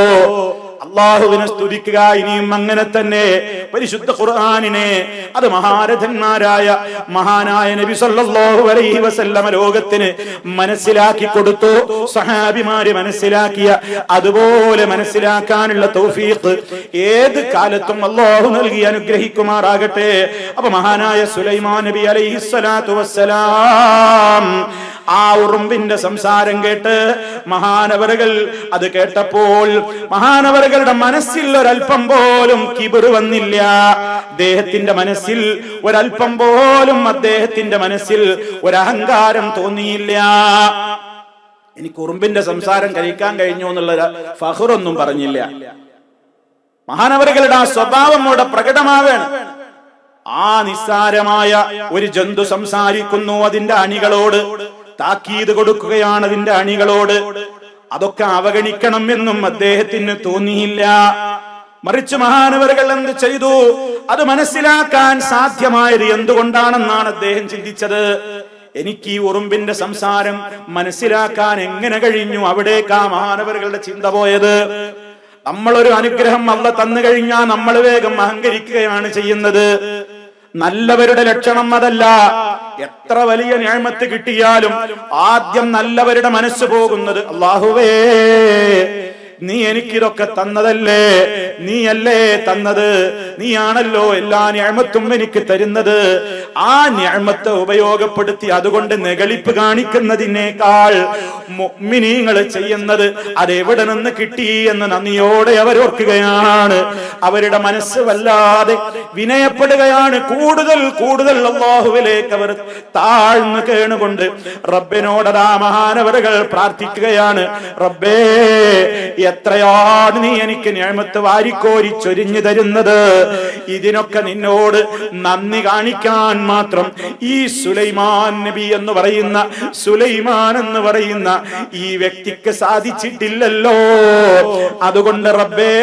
അള്ളാഹുവിനെ സ്തുതിക്കുക. ഇനിയും അങ്ങനെ തന്നെ പരിശുദ്ധ ഖുർആനിനെ അത് മഹാനായ നബി സല്ലല്ലാഹു അലൈഹി വസല്ലമ ലോകത്തിന് മനസ്സിലാക്കി കൊടുത്തു. സഹാബിമാര് മനസ്സിലാക്കിയ അതുപോലെ മനസ്സിലാക്കാനുള്ള തൗഫീഖ് ഏത് കാലത്തും അള്ളാഹു നൽകി അനുഗ്രഹിക്കുമാറാകട്ടെ. അപ്പൊ മഹാനായ സുലൈമാൻ നബി അലൈഹി സ്വലാത്തു വസ്സലാം ആ ഉറുമ്പിന്റെ സംസാരം കേട്ട് മഹാനവറുകൾ അത് കേട്ടപ്പോൾ മഹാനവറുകളുടെ മനസ്സിൽ ഒരൽപ്പം പോലും കിബിർ വന്നില്ല. അദ്ദേഹത്തിന്റെ മനസ്സിൽ ഒരൽപ്പം പോലും അദ്ദേഹത്തിന്റെ മനസ്സിൽ ഒരഹങ്കാരം തോന്നിയില്ല. എനിക്ക് ഉറുമ്പിന്റെ സംസാരം കഴിക്കാൻ കഴിഞ്ഞു എന്നുള്ള ഫഖറൊന്നും പറഞ്ഞില്ല. മഹാനവറുകളുടെ ആ സ്വഭാവം അവിടെ പ്രകടമാവേണം. ആ നിസ്സാരമായ ഒരു ജന്തു സംസാരിക്കുന്നു, അതിന്റെ അണികളോട് താക്കീത് കൊടുക്കുകയാണ്. അതിന്റെ അണികളോട് അതൊക്കെ അവഗണിക്കണം എന്നും അദ്ദേഹത്തിന് തോന്നിയില്ല. മറിച്ച് മഹാനവറുകൾ എന്ത് ചെയ്തു? അത് മനസ്സിലാക്കാൻ സാധ്യമായത് എന്തുകൊണ്ടാണെന്നാണ് അദ്ദേഹം ചിന്തിച്ചത്. എനിക്ക് ഈ ഉറുമ്പിന്റെ സംസാരം മനസ്സിലാക്കാൻ എങ്ങനെ കഴിഞ്ഞു? അവിടേക്കാ മഹാനവറുകളുടെ ചിന്ത പോയത്. നമ്മളൊരു അനുഗ്രഹം അല്ലാഹു തന്നു കഴിഞ്ഞാൽ നമ്മൾ വേഗം അഹങ്കരിക്കുകയാണ് ചെയ്യുന്നത്. നല്ലവരുടെ ലക്ഷണം അതല്ല. എത്ര വലിയ നിഅമത്ത് കിട്ടിയാലും ആദ്യം നല്ലവരുടെ മനസ്സ് പോകുന്നത് അല്ലാഹുവേ, നീ എനിക്കിതൊക്കെ തന്നതല്ലേ, നീയല്ലേ തന്നത്, നീയാണല്ലോ എല്ലാ നിഅമത്തും എനിക്ക് തരുന്നത്. ആ നിഅമത്ത് ഉപയോഗപ്പെടുത്തി അതുകൊണ്ട് നെകളിപ്പ് കാണിക്കുന്നതിനേക്കാൾ മുഅ്മിനീങ്ങൾ ചെയ്യുന്നത് അതെവിടെ നിന്ന് കിട്ടി എന്ന് നന്ദിയോടെ അവർ ഓർക്കുകയാണ്. അവരുടെ മനസ്സ് വല്ലാതെ വിനയപ്പെടുകയാണ്. കൂടുതൽ അല്ലാഹുവിലേക്ക് അവർ താഴ്ന്നു കേണുകൊണ്ട് റബ്ബിനോടതാ മഹാനവറുകൾ പ്രാർത്ഥിക്കുകയാണ്. റബ്ബേ, എത്രയാണ് നീ എനിക്ക് നിഅമത്ത് വാരിക്കോരി ചൊരിഞ്ഞു തരുന്നത്. ഇതിനൊക്കെ നിന്നോട് നന്ദി കാണിക്കാൻ മാത്രം ഈ സുലൈമാൻ നബി എന്ന് പറയുന്ന ഈ വ്യക്തിക്ക് സാധിച്ചിട്ടില്ലല്ലോ. അതുകൊണ്ട് റബ്ബേ,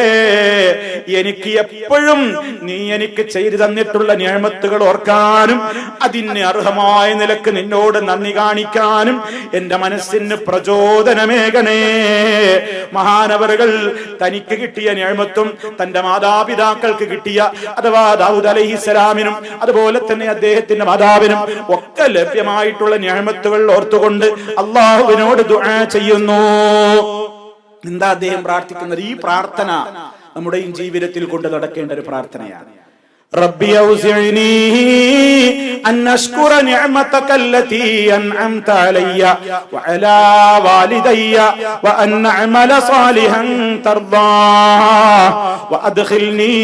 എനിക്ക് എപ്പോഴും നീ എനിക്ക് ചെയ്തു തന്നിട്ടുള്ള നിഅമത്തുകൾ ഓർക്കാനും അതിന് അർഹമായ നിലക്ക് നിന്നോട് നന്ദി കാണിക്കാനും എന്റെ മനസ്സിന് പ്രചോദനമേകണേ. മഹാനവറുകൾ തനിക്ക് കിട്ടിയ നിഅമത്തും തന്റെ മാതാപിതാക്കൾക്ക് കിട്ടിയ അഥവാ ദാവൂദ് അലൈഹിസ്സലാമിനും അതുപോലെ തന്നെ അദ്ദേഹത്തിന്റെ മാതാവിനും ഒക്കെ ലഭ്യമായിട്ടുള്ള നിഅമത്തുകൾ ഓർത്തുകൊണ്ട് അള്ളാഹുവിനോട് ദുആ ചെയ്യുന്നു. എന്താ അദ്ദേഹം പ്രാർത്ഥിക്കുന്നത്? ഈ പ്രാർത്ഥന നമ്മുടെ ഈ ജീവിതത്തിൽ കൊണ്ട് നടക്കേണ്ട ഒരു പ്രാർത്ഥനയാണ്. റബ്ബി ഔസിഅനി അൻ അശ്കുറ നിഅമതക അല്ലതി അൻഅംത അലയ്യ വഅലാ വാലിദയ്യ വഅൻ അഅമല സാലിഹൻ തർദാ വഅദ്ഖിൽനി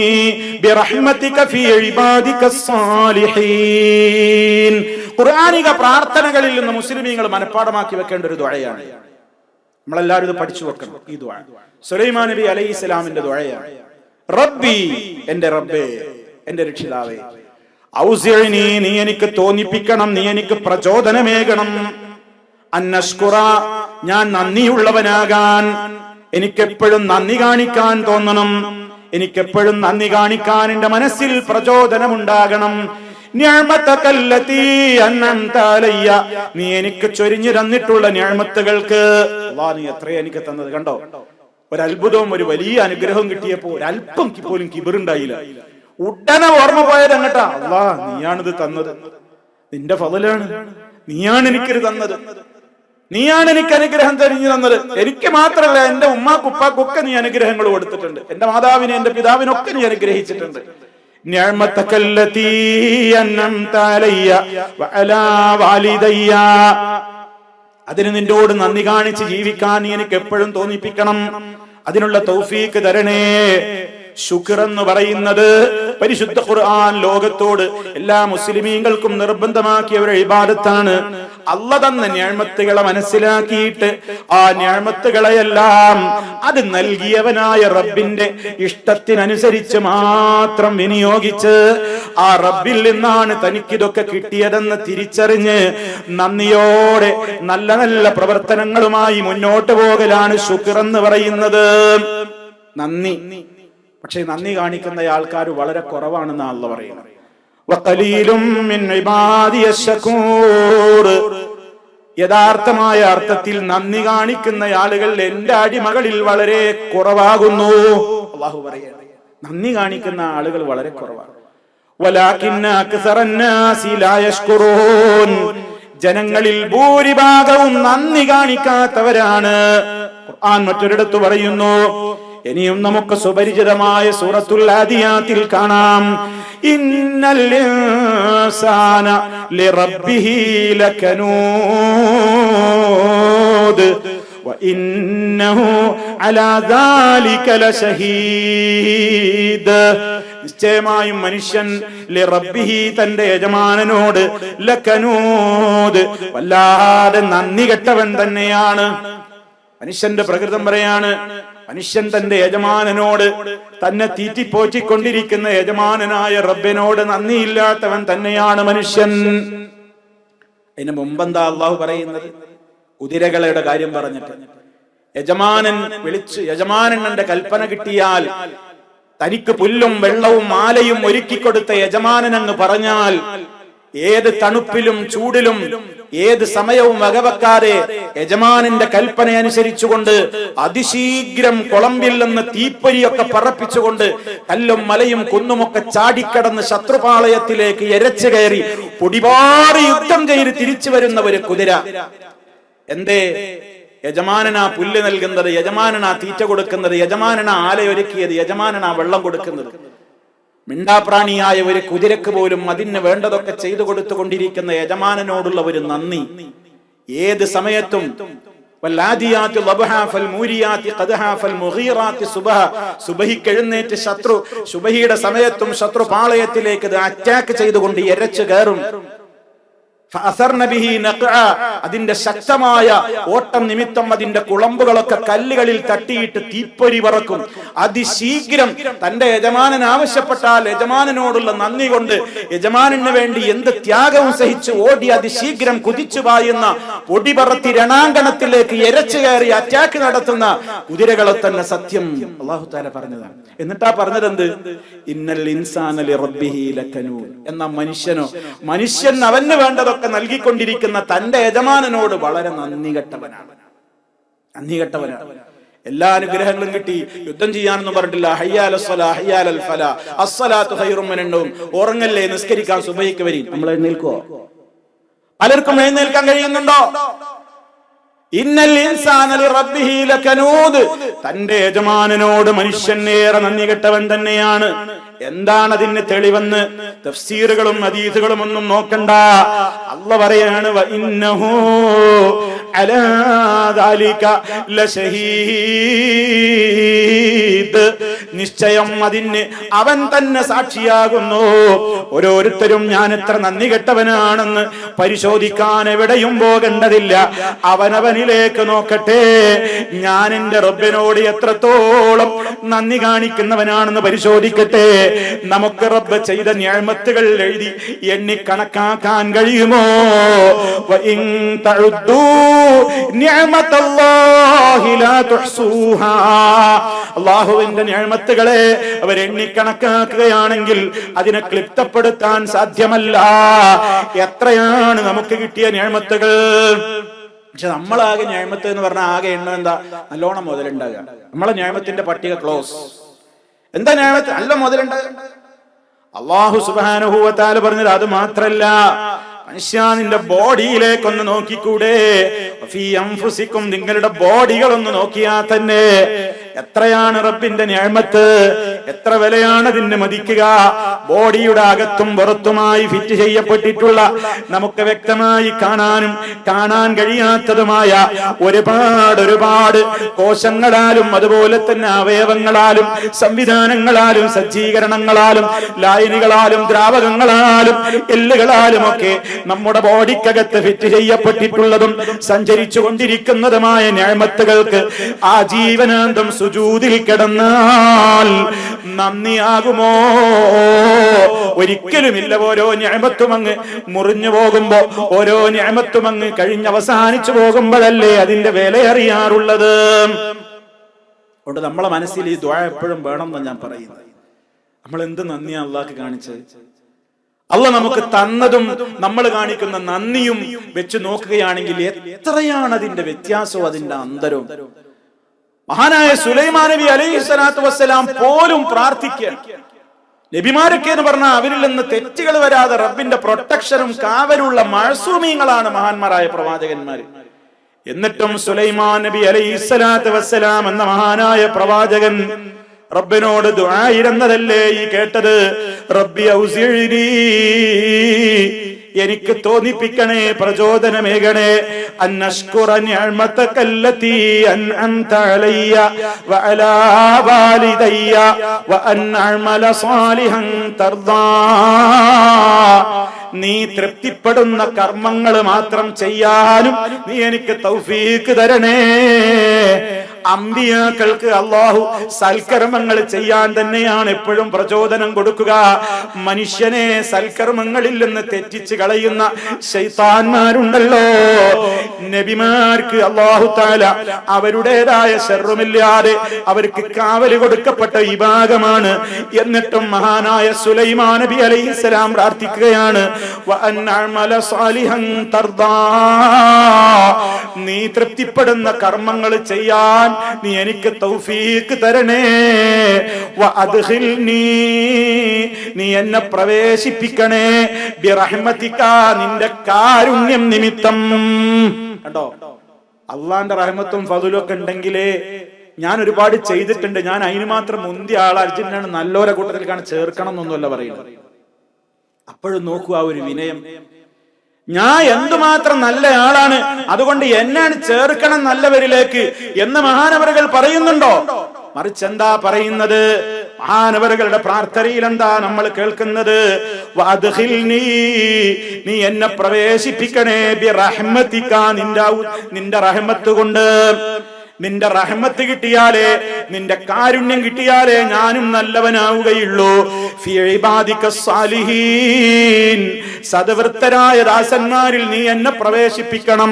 ബിറഹ്മതിക ഫീ ഇബാദിക സ്സാലിഹീൻ. ഖുർആനിക പ്രാർത്ഥനകളിൽ നിന്ന് മുസ്ലിമീങ്ങൾ മനഃപ്പാഠമാക്കി വെക്കേണ്ട ഒരു ദുആയാണ്. നമ്മളെല്ലാവരും ഇത് പഠിച്ചു വെക്കണം. ഈ ദുആ സുലൈമാൻ നബി അലൈഹിസ്സലാമിന്റെ ദുആയാണ്. റബ്ബി, എന്റെ റബ്ബേ, എന്റെ രക്ഷിതാവേ, ഔസിഅനി, നീ എനിക്ക് തോന്നിപ്പിക്കണം, നീ എനിക്ക് പ്രചോദനമേകണം. അന്നഷ്കുറ, ഞാൻ നന്ദിയുള്ളവനാകാൻ, എനിക്കെപ്പോഴും നന്ദി കാണിക്കാൻ തോന്നണം, എനിക്കെപ്പോഴും നന്ദി കാണിക്കാൻ എന്റെ മനസ്സിൽ പ്രചോദനമുണ്ടാകണം. നീ എനിക്ക് ചൊരിഞ്ഞു തന്നിട്ടുള്ള നിഅമത്തുകൾക്ക് അല്ലാഹ് നീ എത്രയാ എനിക്ക് തന്നത്. കണ്ടോ, ഒരത്ഭുതവും ഒരു വലിയ അനുഗ്രഹവും കിട്ടിയപ്പോ ഒരല്പം പോലും കിബിറുണ്ടായില്ല. ഉടനെ ഓർമ്മ പോയത് അങ്ങട്ടാ, അല്ലാഹ് നീയാണിത് തന്നത്, നിന്റെ ഫളലാണ്. നീയാണ് എനിക്കൊരു തന്നത്, നീയാണ് എനിക്ക് അനുഗ്രഹം തരിഞ്ഞു തന്നത്. എനിക്ക് മാത്രമല്ല, എന്റെ ഉമ്മാക്കുപ്പാക്കൊക്കെ നീ അനുഗ്രഹങ്ങൾ കൊടുത്തിട്ടുണ്ട്. എന്റെ മാതാവിനെ, എന്റെ പിതാവിനൊക്കെ നീ അനുഗ്രഹിച്ചിട്ടുണ്ട്. അതിന് നിന്നോട് നന്ദി കാണിച്ച് ജീവിക്കാൻ നീ എനിക്ക് എപ്പോഴും തോന്നിപ്പിക്കണം. അതിനുള്ള തൗഫീക്ക് തരണേ. ശുക്ർ എന്ന് പറയുന്നത് പരിശുദ്ധ ഖുർആൻ ലോകത്തോട് എല്ലാ മുസ്ലിമീങ്ങൾക്കും നിർബന്ധമാക്കിയ ഒരു ഇബാദത്താണ്. അല്ലാഹ് തന്ന നിഅമത്തുകളെ മനസ്സിലാക്കിയിട്ട് ആ നിഅമത്തുകളെയെല്ലാം അത് നൽകിയവനായ റബ്ബിന്റെ ഇഷ്ടത്തിനനുസരിച്ച് മാത്രം വിനിയോഗിച്ച് ആ റബ്ബിൽ നിന്നാണ് തനിക്കിതൊക്കെ കിട്ടിയതെന്ന് തിരിച്ചറിഞ്ഞ് നന്ദിയോടെ നല്ല നല്ല പ്രവർത്തനങ്ങളുമായി മുന്നോട്ട് പോകലാണ് ശുക്ർ എന്ന് പറയുന്നത്. നന്ദി. പക്ഷെ നന്ദി കാണിക്കുന്ന ആൾക്കാർ വളരെ കുറവാണെന്ന് അല്ലാഹ് പറയുന്നത്. വഖലീലും മിൻ ഇബാദിയശ് ശകൂർ. യഥാർത്ഥമായ അർത്ഥത്തിൽ നന്ദി കാണിക്കുന്ന ആളുകൾ എന്റെ അടിമകളിൽ വളരെ കുറവാകുന്നു. അല്ലാഹു പറയുന്നു, നന്ദി കാണിക്കുന്ന ആളുകൾ വളരെ കുറവാണ്. വലാകിന്ന അക്സറന്നാസി ലാ യശ്കുറൂൻ. ജനങ്ങളിൽ ഭൂരിഭാഗവും നന്ദി കാണിക്കാത്തവരാണ്. ഖുർആൻ മറ്റൊരിടത്ത് പറയുന്നു. ഇനിയും നമുക്ക് സുപരിചിതമായ സൂറത്തുൽ ആദിയാത്തിൽ കാണാം, ഇന്നൽ ഇൻസാന ലിറബ്ബിഹി ലകനൂദ് വഇന്നഹു അലാ ദാലിക ലശഹീദ്. നിശ്ചയമായും മനുഷ്യൻ ലിറബ്ബിഹി തന്റെ യജമാനനോട് ലകനൂദ് വല്ലാതെ നന്ദി കെട്ടവൻ തന്നെയാണ്. മനുഷ്യന്റെ പ്രകൃതം പറയാണ്, മനുഷ്യൻ തന്റെ യജമാനനോട്, തന്നെ തീറ്റിപ്പോറ്റിക്കൊണ്ടിരിക്കുന്ന യജമാനനായ റബ്ബിനോട് നന്ദിയില്ലാത്തവൻ തന്നെയാണ് മനുഷ്യൻ. അതിന് മുമ്പെന്താ അള്ളാഹു പറയുന്നത്? കുതിരകളുടെ കാര്യം പറഞ്ഞിട്ട് യജമാനൻ വിളിച്ച്, യജമാനൻ എന്റെ കൽപ്പന കിട്ടിയാൽ, തനിക്ക് പുല്ലും വെള്ളവും മാലയും ഒരുക്കിക്കൊടുത്ത യജമാനൻ എന്ന് പറഞ്ഞാൽ ഏത് തണുപ്പിലും ചൂടിലും ഏത് സമയവും വകവെക്കാതെ യജമാനന്റെ കൽപ്പന അനുസരിച്ചുകൊണ്ട് അതിശീഘ്രം കൊളംബിൽ നിന്ന് തീപ്പൊരിയൊക്കെ പറപ്പിച്ചുകൊണ്ട് കല്ലും മലയും കുന്നുമൊക്കെ ചാടിക്കടന്ന് ശത്രുപാളയത്തിലേക്ക് എരച്ചു കയറി പൊടിപാറി യുദ്ധം ചെയ്ത് തിരിച്ചു വരുന്ന ഒരു കുതിര. എന്തേ? യജമാനനാ പുല്ല് നൽകുന്നത്, യജമാനനാ തീറ്റ കൊടുക്കുന്നത്, യജമാനനാ ആലയൊരുക്കിയത്, യജമാനനാ വെള്ളം കൊടുക്കുന്നത്. മിണ്ടാപ്രാണിയായ ഒരു കുതിരക്ക് പോലും അതിന് വേണ്ടതൊക്കെ ചെയ്തു കൊടുത്തുകൊണ്ടിരിക്കുന്ന യജമാനനോടുള്ള ഒരു നന്ദി ഏത് സമയത്തും. സുബഹിക്ക് എഴുന്നേറ്റ് ശത്രു, സുബഹിയുടെ സമയത്തും ശത്രു പാളയത്തിലേക്ക് അറ്റാക്ക് ചെയ്തുകൊണ്ട് എരച്ചു കയറും. അതിന്റെ ശക്തമായ ഓട്ടം നിമിത്തം അതിന്റെ കുളമ്പുകളൊക്കെ കല്ലുകളിൽ തട്ടിയിട്ട് തീപ്പൊരി പറക്കും. അതിശീഘ്രം തന്റെ യജമാനൻ ആവശ്യപ്പെട്ടാൽ യജമാനനോടുള്ള നന്ദി കൊണ്ട് യജമാനന് വേണ്ടി എന്ത് ത്യാഗവും സഹിച്ച് ഓടി അതിശീഘ്രം കുതിച്ചു പായുന്ന, പൊടി പറത്തി രണാങ്കണത്തിലേക്ക് എരച്ചു കയറി അറ്റാക്ക് നടത്തുന്ന കുതിരകളെ തന്നെ സത്യം അല്ലാഹു തആല പറഞ്ഞതാണ്. എന്നിട്ടാ പറഞ്ഞതെന്ത്? ഇന്നൽ ഇൻസാന ലിറബ്ബിഹി ലകനൂൻ. എന്ന മനുഷ്യൻ അവന് വേണ്ടതൊക്കെ നൽകിക്കൊണ്ടിരിക്കുന്ന തന്റെ യജമാനനോട് വളരെ നന്ദി കെട്ടവനാണ്. എല്ലാ അനുഗ്രഹങ്ങളും കിട്ടി, യുദ്ധം ചെയ്യാനൊന്നും പറഞ്ഞിട്ടില്ല. ഉറങ്ങല്ലേ, നിസ്കരിക്കാൻ സുബഹിക്ക് വരി. നമ്മൾ എഴുന്നേൽക്കുവോ? പലർക്കും എഴുന്നേൽക്കാൻ കഴിയുന്നുണ്ടോ? ഇന്നൽ ഇൻസാന ലിറബ്ബിഹി ലകനൂദ്. തന്റെ യജമാനനോട് മനുഷ്യൻ ഏറെ നന്ദി കെട്ടവൻ തന്നെയാണ്. എന്താണ് അതിന് തെളിവെന്ന് തഫ്സീറുകളും ഹദീസുകളും ഒന്നും നോക്കണ്ട. അല്ലാഹ് പറയാണ്, വഇന്നഹു അലാ ദാലിക ലശഹീദ്. നിശ്ചയം അതിന് അവൻ തന്നെ സാക്ഷിയാകുന്നു. ഓരോരുത്തരും ഞാൻ എത്ര നന്ദി കെട്ടവനാണെന്ന് പരിശോധിക്കാൻ എവിടെയും പോകേണ്ടതില്ല. അവനവനിലേക്ക് നോക്കട്ടെ, ഞാൻ എന്റെ റബ്ബിനോട് എത്രത്തോളം നന്ദി കാണിക്കുന്നവനാണെന്ന് പരിശോധിക്കട്ടെ. നമുക്ക് റബ്ബ് ചെയ്ത നിഅമത്തുകൾ എഴുതി എണ്ണി കണക്കാക്കാൻ കഴിയുമോ? വഇൻ തഉദ്ദൂ നിഅമതല്ലാഹി ലാ തുഹ്സൂഹാ. അല്ലാഹുവിന്റെ നിഅമത്തുകളെ അവർ എണ്ണി കണക്കാക്കുകയാണെങ്കിൽ അതിനെ ക്ലിപ്തപ്പെടുത്താൻ സാധ്യമല്ല. എത്രയാണ് നമുക്ക് കിട്ടിയ നിഅമത്തുകൾ! പക്ഷെ നമ്മളാകെ നിഅമത്ത് എന്ന് പറഞ്ഞാൽ ആകെ എണ്ണ എന്താ? നല്ലോണം മുതലുണ്ടാകുക. നമ്മളെ നിഅമത്തിന്റെ പട്ടിക ക്ലോസ്. എന്താ നിഅമത്ത്? നല്ല മുതലുണ്ടാകുക. അല്ലാഹു സുബ്ഹാനഹു വ തആല പറഞ്ഞത് അത് മാത്രല്ല, മനുഷ്യ നിന്റെ ബോഡിയിലേക്കൊന്ന് നോക്കിക്കൂടെ? ഫീ അൻഫുസിക്കും, നിങ്ങളുടെ ബോഡികളൊന്ന് നോക്കിയാ തന്നെ എത്രയാണ് റബ്ബിന്റെ നിഅമത്ത്, എത്ര വിലയാണ് അതിന് മതിക്കുക. ബോഡിയുടെ അകത്തും പുറത്തുമായി ഫിറ്റ് ചെയ്യപ്പെട്ടിട്ടുള്ള നമുക്ക് വ്യക്തമായി കാണാനും കാണാൻ കഴിയാത്തതുമായ ഒരുപാട് കോശങ്ങളാലും അതുപോലെ തന്നെ അവയവങ്ങളാലും സംവിധാനങ്ങളാലും സജ്ജീകരണങ്ങളാലും ലായനികളാലും ദ്രാവകങ്ങളാലും എല്ലുകളാലും ഒക്കെ നമ്മുടെ ബോഡിക്കകത്ത് ഫിറ്റ് ചെയ്യപ്പെട്ടിട്ടുള്ളതും സഞ്ചരിച്ചു കൊണ്ടിരിക്കുന്നതുമായ നിഅമത്തുകൾക്ക് ആജീവനാന്തം സുജൂദിൽ കിടന്നാൽ നന്ദിയാകുമോ? ഒരിക്കലുമില്ല. ഓരോ നിഅമത്തും അങ്ങ് മുറിഞ്ഞു പോകുമ്പോ, ഓരോ നിഅമത്തും അങ്ങ് കഴിഞ്ഞവസാനിച്ചു പോകുമ്പോഴല്ലേ അതിന്റെ വില അറിയാറുള്ളത്. അതുകൊണ്ട് നമ്മളെ മനസ്സിൽ ഈ ദുആ എപ്പോഴും വേണം എന്ന് ഞാൻ പറയുന്നത്. നമ്മൾ എന്ത് നന്ദിയാ അള്ളാഹ്ക്ക് കാണിച്ചത്? അള്ളാഹ് നമുക്ക് തന്നതും നമ്മൾ കാണിക്കുന്ന നന്ദിയും വെച്ച് നോക്കുകയാണെങ്കിൽ എത്രയാണ് അതിന്റെ വ്യത്യാസവും അതിന്റെ അന്തരവും. മഹാനായ സുലൈമാൻ നബി അലൈഹിസ്സലാത്തു വസ്സലാം പോലും പ്രാർത്ഥിക്കുക. നബിമാരൊക്കെ എന്ന് പറഞ്ഞാൽ അവരിൽ നിന്ന് തെറ്റുകൾ വരാതെ റബ്ബിന്റെ പ്രൊട്ടക്ഷനും കാവലുള്ള മഅസൂമീങ്ങളാണ് മഹാന്മാരായ പ്രവാചകന്മാര്. എന്നിട്ടും സുലൈമാൻ നബി അലൈഹിസ്സലാത്തു വസ്സലാം എന്ന മഹാനായ പ്രവാചകൻ റബ്ബിനോട് ദുആ ഇരുന്നതല്ലേ ഈ കേട്ടത്? റബ്ബി ഔസിഇനി, എനിക്ക് തോന്നിപ്പിക്കണേ, പ്രചോദനമേകണേ, അൻഅശ്കുറ നിഅമതകല്ലതി അൻഅംത അലയ്യ വഅലാ വാലിദയ്യ വഅൻ അഅമല സാലിഹൻ തർദാ. നീ തൃപ്തിപ്പെടുന്ന കർമ്മങ്ങൾ മാത്രം ചെയ്യാനും നീ എനിക്ക് തൗഫീഖ് തരണേ. അമ്പിയാക്കൾക്ക് അല്ലാഹു സൽക്കർമ്മങ്ങൾ ചെയ്യാൻ തന്നെയാണ് എപ്പോഴും പ്രചോദനം കൊടുക്കുക. മനുഷ്യനെ സൽക്കർമ്മങ്ങളിൽ നിന്ന് തെറ്റിച്ച് കളയുന്ന ശൈത്താന്മാരുണ്ടല്ലോ, നബിമാർക്ക് അല്ലാഹു തആല അവരുടേതായ ശർറുമില്ലാതെ അവർക്ക് കാവല് കൊടുക്കപ്പെട്ട വിഭാഗമാണ്. എന്നിട്ടും മഹാനായ സുലൈമാൻ നബി അലൈഹിസ്സലാം പ്രാർത്ഥിക്കുകയാണ്, വഅൻ അഅമല സാലിഹൻ തർദാ, നീ തൃപ്തിപ്പെടുന്ന കർമ്മങ്ങൾ ചെയ്യാൻ നീ എനിക്ക് തൗഫീഖ് തരണേ. വഅദ്ഖിൽനി, നീ എന്നെ പ്രവേശിപ്പിക്കണേ, ബിറഹ്മതിക, നിന്റെ കാരുണ്യം നിമിത്തം. കണ്ടോ, അള്ളാന്റെ റഹ്മത്തും ഫദ്ലും ഒക്കെ ഉണ്ടെങ്കിലേ ഞാൻ ഒരുപാട് ചെയ്തിട്ടുണ്ട്, ഞാൻ അതിന് മാത്രം മുന്തിയ ആൾ അർജുനാണ്, നല്ലോരെ കൂട്ടത്തിലേക്കാണ് ചേർക്കണം എന്നൊന്നുമല്ല പറയുന്നത്. അപ്പോഴും നോക്കൂ ആ ഒരു വിനയം. ഞാൻ എന്തുമാത്രം നല്ല ആളാണ്, അതുകൊണ്ട് എന്നാണ് ചേർക്കണം നല്ലവരിലേക്ക് എന്ന് മഹാനവറുകൾ പറയുന്നുണ്ടോ? മറിച്ച് എന്താ പറയുന്നത്? മഹാനവറുകളുടെ പ്രാർത്ഥനയിൽ എന്താ നമ്മൾ കേൾക്കുന്നത്? വഅദ്ഖിൽനി, നീ എന്നെ പ്രവേശിപ്പിക്കണേ, ബിറഹ്മതിക, നിന്റെ റഹ്മത്ത് കൊണ്ട്. നിന്റെ റഹ്മത്ത് കിട്ടിയാലേ, നിന്റെ കാരുണ്യം കിട്ടിയാലേ ഞാനും നല്ലവനാവുകയുള്ളൂ. ഫീ ഇബാദിക സ്സാലിഹീൻ, സദ്വൃത്തരായ ദാസന്മാരിൽ നീ എന്നെ പ്രവേശിപ്പിക്കണം.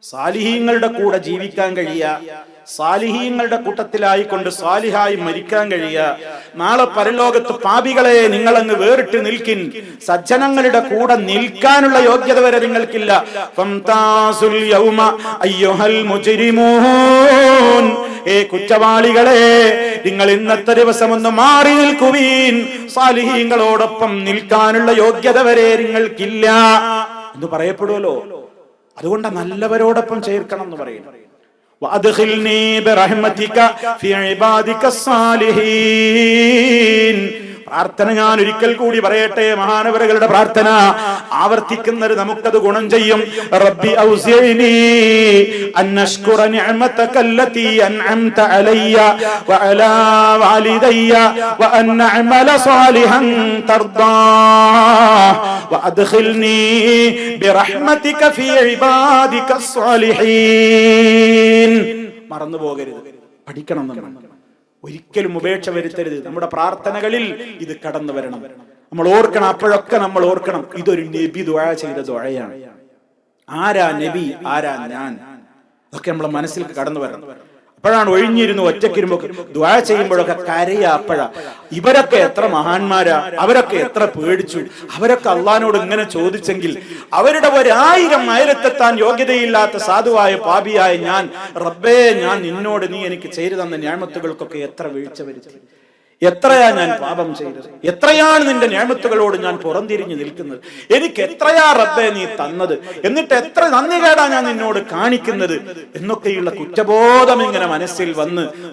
സാലിഹീങ്ങളുടെ കൂടെ ജീവിക്കാൻ കഴിയുക, സാലിഹീങ്ങളുടെ കൂട്ടത്തിലായിക്കൊണ്ട് സാലിഹായി മരിക്കാൻ കഴിയുക. നാളെ പരലോകത്ത് പാപികളെ നിങ്ങളങ്ങ് വേറിട്ട് നിൽക്കിൻ, സജ്ജനങ്ങളുടെ കൂടെ നിൽക്കാനുള്ള യോഗ്യത വരെ നിങ്ങൾക്കില്ല. ഫംതാസുൽ യൗമ അയ്യുഹൽ മുജ്രിമൂൻ, ഏ കുറ്റവാളികളെ, നിങ്ങൾ ഇന്നത്തെ ദിവസം ഒന്ന് മാറി നിൽക്കുവീൻ, സാലിഹീങ്ങളോടൊപ്പം നിൽക്കാനുള്ള യോഗ്യത വരെ നിങ്ങൾക്കില്ല എന്ന് പറയപ്പെടുമല്ലോ. അതുകൊണ്ട് നല്ലവരോടൊപ്പം ചേർക്കണം എന്ന് പറയുന്നു. വഅദ്ഖിൽനി ബിറഹ്മതിക ഫീ ഇബാദിക സ്സാലിഹീൻ. പ്രാർത്ഥന ഞാൻ ഒരിക്കൽ കൂടി പറയട്ടെ, മഹാനവറുകളുടെ പ്രാർത്ഥന ആവർത്തിക്കുന്നത് നമുക്കത് ഗുണം ചെയ്യും. റബ്ബി ഔസിഇനി അൻ അശ്കുറ നിഅമതകല്ലതി അൻഅംത അലയ്യ വഅലാ വാലിദയ്യ വഅൻ അഅമല സാലിഹൻ തർദാ വഅദ്ഖിൽനി ബിറഹ്മതിക ഫീ ഇബാദിക സ്സാലിഹീൻ. മറന്നു പോകരുത്, പഠിക്കണം നമ്മൾ. ഒരിക്കലും ഉപേക്ഷ വരുത്തരുത്. നമ്മുടെ പ്രാർത്ഥനകളിൽ ഇത് കടന്നു വരണം. നമ്മൾ ഓർക്കണം, അപ്പോഴൊക്കെ നമ്മൾ ഓർക്കണം, ഇതൊരു നബി ദുആ ചെയ്ത ദുആയാണ്. ആരാ നബി, ആരാ ഞാൻ, അതൊക്കെ നമ്മളെ മനസ്സിൽ കടന്നു വരണം. അപ്പോഴാണ് ഒഴിഞ്ഞിരുന്നു ഒറ്റക്കിരുമ്പോ ദുആ ചെയ്യുമ്പോഴൊക്കെ കരയാ. അപ്പോഴാ ഇവരൊക്കെ എത്ര മഹാന്മാരാ, അവരൊക്കെ എത്ര പേടിച്ചു, അവരൊക്കെ അള്ളാഹിനോട് ഇങ്ങനെ ചോദിച്ചെങ്കിൽ അവരുടെ 1000 മൈലെത്താൻ യോഗ്യതയില്ലാത്ത സാധുവായ പാപിയായ ഞാൻ, റബ്ബേ, ഞാൻ നിന്നോട് നീ എനിക്ക് ചെയ്തു തന്ന നിഅമത്തുകൾക്കൊക്കെ എത്ര വീഴ്ച വരുത്തി, എത്രയാ ഞാൻ പാപം ചെയ്തത്, എത്രയാണ് നിന്റെ നിഅമത്തുകളോട് ഞാൻ പുറംതിരിഞ്ഞു നിൽക്കുന്നത്, എനിക്ക് എത്രയാ റബ്ബേ നീ തന്നത്, എന്നിട്ട് എത്ര നന്ദികേടാ ഞാൻ നിന്നോട് കാണിക്കുന്നത് എന്നൊക്കെയുള്ള കുറ്റബോധം ഇങ്ങനെ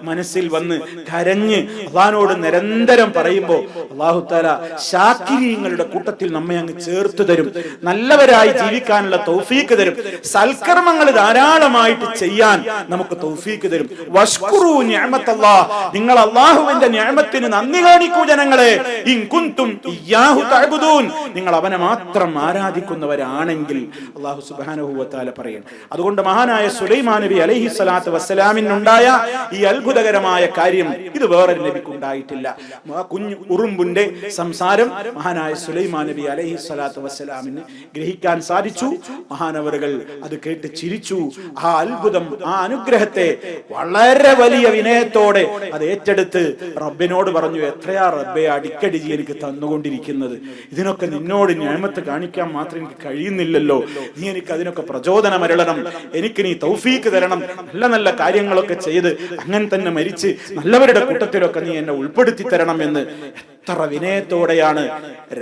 മനസ്സിൽ വന്ന് കരഞ്ഞ് അള്ളാഹിനോട് നിരന്തരം പറയുമ്പോൾ അല്ലാഹു തആല ശാകിരീങ്ങളുടെ കൂട്ടത്തിൽ നമ്മെ അങ്ങ് ചേർത്ത് തരും, നല്ലവരായി ജീവിക്കാനുള്ള തൗഫീക്ക് തരും, സൽക്കർമ്മങ്ങൾ ധാരാളമായിട്ട് ചെയ്യാൻ നമുക്ക് തൗഫീക്ക് തരും. വഷ്കുറു നിഅമത്തല്ലാഹ്, നിങ്ങൾ അല്ലാഹുവിന്റെ നിഅമത്ത് നന്ദി കാണിക്കൂ ജനങ്ങളെ, ഇൻ കുൻതും ഇയ്യാഹു തഅബുദൂൻ, നിങ്ങൾ അവനെ മാത്രം ആരാധിക്കുന്നവരാണെങ്കിൽ അല്ലാഹു സുബ്ഹാനഹു വ തആല പറയും. അതുകൊണ്ട് മഹാനായ സുലൈമാൻ നബി അലൈഹി സ്വലാത്തു വസ്സലാമിനുണ്ടായ ഈ അത്ഭുതകരമായ കാര്യം ഇത് വേറൊരു നബിക്ക് ഉണ്ടായിട്ടില്ല. കുഞ്ഞു ഉറുമ്പിന്റെ സംസാരം മഹാനായ സുലൈമാൻ നബി അലൈഹി സ്വലാത്തു വസ്സലാമിന് ഗ്രഹിക്കാൻ സാധിച്ചു. മഹാനവറുകൾ അത് കേട്ട് ചിരിച്ചു. ആ അത്ഭുതം, ആ അനുഗ്രഹത്തെ വളരെ വലിയ വിനയത്തോടെ അത് ഏറ്റെടുത്ത് റബ്ബിനോട് പറഞ്ഞു, എത്രയാ റബ്ബേ അടിക്കടി എനിക്ക് തന്നുകൊണ്ടിരിക്കുന്നത്, ഇതിനൊക്കെ നിന്നോട് നിഅമത്ത് കാണിക്കാൻ മാത്രം എനിക്ക് കഴിയുന്നില്ലല്ലോ, നീ എനിക്ക് അതിനൊക്കെ പ്രചോദനമരുളണം, എനിക്ക് നീ തൗഫീക്ക് തരണം, നല്ല നല്ല കാര്യങ്ങളൊക്കെ ചെയ്ത് അങ്ങനെ തന്നെ മരിച്ച് നല്ലവരുടെ കൂട്ടത്തിലൊക്കെ നീ എന്നെ ഉൾപ്പെടുത്തി തരണം എന്ന് എത്ര വിനയത്തോടെയാണ്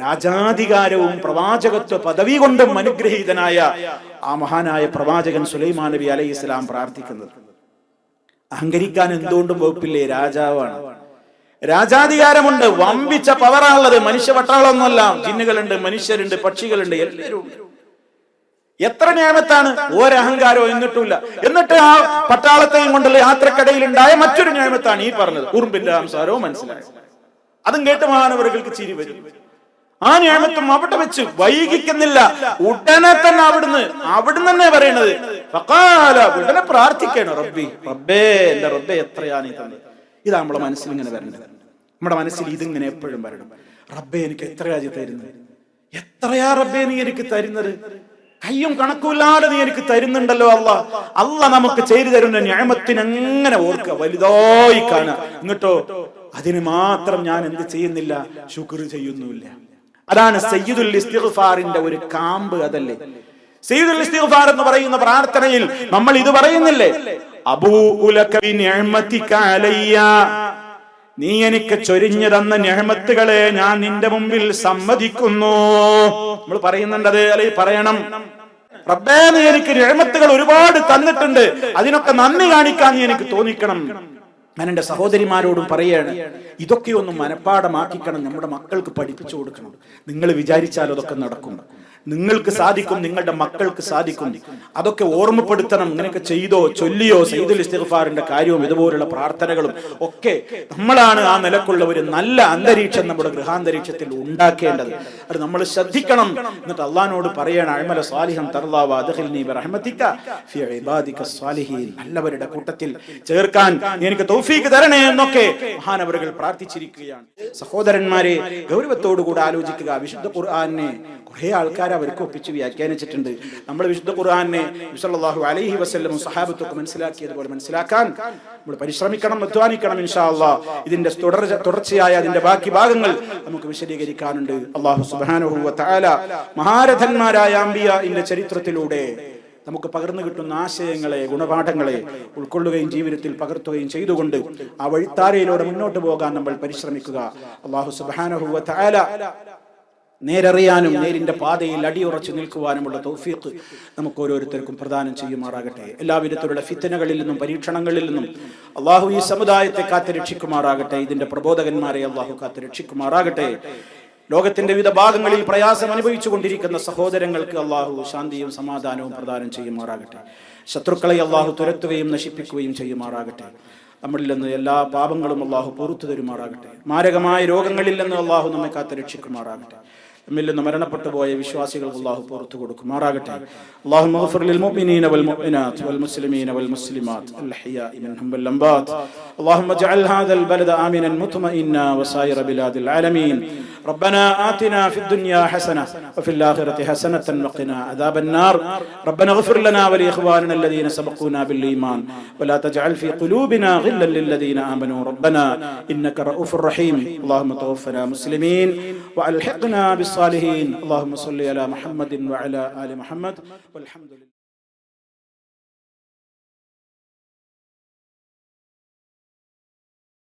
രാജാധികാരവും പ്രവാചകത്വ പദവി കൊണ്ടും അനുഗ്രഹീതനായ ആ മഹാനായ പ്രവാചകൻ സുലൈമാൻ നബി അലൈഹിസ്സലാം പ്രാർത്ഥിക്കുന്നത്. അഹങ്കരിക്കാൻ എന്തുകൊണ്ടും വകുപ്പില്ലേ, രാജാവാണ്, രാജാധികാരമുണ്ട്, വമ്പിച്ച പവറാണുള്ളത്. മനുഷ്യ പട്ടാളമൊന്നുമല്ല, ജിന്നുകളുണ്ട്, മനുഷ്യരുണ്ട്, പക്ഷികളുണ്ട്, എല്ലാവരും ഉണ്ട്. എത്ര നിഅമത്താണ്, ഒരഹങ്കാരോ എന്നിട്ടില്ല. എന്നിട്ട് ആ പട്ടാളത്തെയും കൊണ്ടുള്ള യാത്രക്കിടയിൽ ഉണ്ടായ മറ്റൊരു നിഅമത്താണ് ഈ പറഞ്ഞത്, ഉറുമ്പിന്റെ സംസാരവും മനസ്സിലായത്. അതും കേട്ട് മഹാനവറുകൾക്ക് ചിരി വരും. ആ നിഅമത്തും അവിടെ വെച്ച് വൈകിക്കുന്നില്ല, ഉടനെ തന്നെ അവിടുന്ന് തന്നെ പറയണത്, ഉടനെ പ്രാർത്ഥിക്കണം, റബ്ബേ എന്റെ റബ്ബേ എത്രയാ നീ തന്നത്. ഇതാ നമ്മളെ മനസ്സിൽ ഇങ്ങനെ വരേണ്ടത്, നമ്മുടെ മനസ്സിൽ ഇതിങ്ങനെ എപ്പോഴും വരണം. റബ്ബേ എനിക്ക് എത്രയാ തരുന്നത്, എത്രയാ റബ്ബേ നീ എനിക്ക് തരുന്നത്, കയ്യും കണക്കുമില്ലാതെ നീ എനിക്ക് തരുന്നുണ്ടല്ലോ അല്ലാ നമുക്ക് ചെയ്തു തരുന്ന നിഅമത്തിനെ എങ്ങനെ ഓർക്കുക, വലുതായി കാണുക. എന്നിട്ടോ അതിന് മാത്രം ഞാൻ എന്ത് ചെയ്യുന്നില്ല, ശുക്ർ ചെയ്യുന്നുമില്ല. അതാണ് സയ്യിദുൽ ഇസ്തിഗ്ഫാറിന്റെ ഒരു കാമ്പ്. അതല്ലേ സയ്യിദുൽ ഇസ്തിഗ്ഫാർ എന്ന് പറയുന്ന പ്രാർത്ഥനയിൽ നമ്മൾ ഇത് പറയുന്നില്ലേ, അബൂഉ ലക ബി നിഅമതിക അലയ്യ, നീ എനിക്ക് ചൊരിഞ്ഞു തന്ന നിഅമത്തുകളെ ഞാൻ നിന്റെ മുമ്പിൽ സമ്മതിക്കുന്നു. നമ്മൾ പറയുന്നുണ്ടത്, അല്ലെങ്കിൽ പറയണം, റബ്ബേ നീ എനിക്ക് നിഅമത്തുകൾ ഒരുപാട് തന്നിട്ടുണ്ട്, അതിനൊക്കെ നന്ദി കാണിക്കാൻ നീ എനിക്ക് തോന്നിക്കണം. ഞാൻ എൻ്റെ സഹോദരിമാരോടും പറയാണ്, ഇതൊക്കെ ഒന്ന് മനഃപ്പാടമാക്കിക്കണം, നമ്മുടെ മക്കൾക്ക് പഠിപ്പിച്ചു കൊടുക്കണം. നിങ്ങൾ വിചാരിച്ചാൽ അതൊക്കെ നടക്കും, നിങ്ങൾക്ക് സാധിക്കും, നിങ്ങളുടെ മക്കൾക്ക് സാധിക്കും. അതൊക്കെ ഓർമ്മപ്പെടുത്തണം. ഇങ്ങനെയൊക്കെ ചെയ്തോ ചൊല്ലിയോ സയ്യിദുൽ ഇസ്തിഗ്ഫാറിന്റെ കാര്യവും ഇതുപോലുള്ള പ്രാർത്ഥനകളും ഒക്കെ നമ്മളാണ് ആ നിലക്കുള്ള ഒരു നല്ല അന്തരീക്ഷം നമ്മുടെ ഗൃഹാന്തരീക്ഷത്തിൽ ഉണ്ടാക്കേണ്ടത്. അത് നമ്മൾ ശ്രദ്ധിക്കണം. എന്നിട്ട് അള്ളാഹിനോട് പറയണം, അഅമല സാലിഹൻ തർളാവ അദ്ഖിൽനി ബിറഹ്മതിക ഫീ ഇബാദിക സ്വാലിഹീൻ, നല്ലവരുടെ കൂട്ടത്തിൽ ചേർക്കാൻ എനിക്ക് തൗഫീഖ് തരണേ എന്നൊക്കെ മഹാനവറുകൾ പ്രാർത്ഥിച്ചിരിക്കുകയാണ്. സഹോദരന്മാരെ, ഗൗരവത്തോടുകൂടി ആലോചിക്കുക. വിശുദ്ധ ഖുർആനെ കുറെ ആൾക്കാർ അവർക്ക് ഒപ്പിച്ച് വ്യാഖ്യാനിച്ചിട്ടുണ്ട്. നമ്മൾ വിശുദ്ധ ഖുർആനെ സല്ലല്ലാഹു അലൈഹി വസല്ലം സഹാബത്തൊക്കെ മനസ്സിലാക്കിയതുപോലെ മനസ്സിലാക്കാൻ നമ്മൾ പരിശ്രമിക്കണം, അധ്വാനിക്കണം. ഇൻഷാ അല്ലാഹ് ഇതിന്റെ തുടർച്ചയായ അതിന്റെ ബാക്കി ഭാഗങ്ങൾ നമുക്ക് വിശദീകരിക്കാനുണ്ട്. അല്ലാഹു സുബ്ഹാനഹു വ തആല മഹാരഥന്മാരായ അംബിയാഇന്റെ ചരിത്രത്തിലൂടെ നമുക്ക് പകർന്നു കിട്ടുന്ന ആശയങ്ങളെ, ഗുണപാഠങ്ങളെ ഉൾക്കൊള്ളുകയും ജീവിതത്തിൽ പകർത്തുകയും ചെയ്തുകൊണ്ട് ആ വഴിത്താരയിലൂടെ മുന്നോട്ട് പോകാൻ നമ്മൾ പരിശ്രമിക്കുക. അല്ലാഹു സുബ്ഹാനഹു വ തആല നേരറിയാനും നേരിന്റെ പാതയിൽ അടിയുറച്ചു നിൽക്കുവാനുമുള്ള തൗഫീഖ് നമുക്ക് ഓരോരുത്തർക്കും പ്രദാനം ചെയ്യുമാറാകട്ടെ. എല്ലാവിധത്തിലുള്ള ഫിത്നകളിൽ നിന്നും പരീക്ഷണങ്ങളിൽ നിന്നും അള്ളാഹു ഈ സമുദായത്തെ കാത്തുരക്ഷിക്കുമാറാകട്ടെ. ഇതിന്റെ പ്രബോധകന്മാരെ അള്ളാഹു കാത്തുരക്ഷിക്കുമാറാകട്ടെ. ലോകത്തിന്റെ വിവിധ ഭാഗങ്ങളിൽ പ്രയാസം അനുഭവിച്ചു കൊണ്ടിരിക്കുന്ന സഹോദരങ്ങൾക്ക് അള്ളാഹു ശാന്തിയും സമാധാനവും പ്രദാനം ചെയ്യുമാറാകട്ടെ. ശത്രുക്കളെ അള്ളാഹു തുരത്തുകയും നശിപ്പിക്കുകയും ചെയ്യുമാറാകട്ടെ. നമ്മളിൽ നിന്ന് എല്ലാ പാപങ്ങളും അള്ളാഹു പുറത്തു തരുമാറാകട്ടെ. മാരകമായ രോഗങ്ങളിൽ നിന്ന് അള്ളാഹു നമ്മെ കാത്തുരക്ഷിക്കുമാറാകട്ടെ. നമ്മിൽ നിന്ന് മരണപ്പെട്ടു പോയ വിശ്വാസികൾക്ക് അല്ലാഹു പുറത്തു കൊടുക്കുമാറാകട്ടെ. അല്ലാഹുമ്മ ഗ്ഫിർ ലിൽ മുഅ്മിനീന വൽ മുഅ്മിനാത്ത് വൽ മുസ്ലിമീന വൽ മുസ്ലിമാത്ത് അൽ ഹയ്യാഇ മിൻഹും വൽ അംവാത്ത്. اللهم اجعل هذا البلد آمنا مطمئنا وسائر بلاد العالمين. ربنا آتنا في الدنيا حسنة وفي الآخرة حسنة وقنا عذاب النار. ربنا اغفر لنا ولإخواننا الذين سبقونا بالإيمان ولا تجعل في قلوبنا غلا للذين آمنوا ربنا إنك رؤوف رحيم. اللهم توفنا مسلمين وألحقنا بالصالحين. اللهم صل على محمد وعلى آل محمد والحمد لله.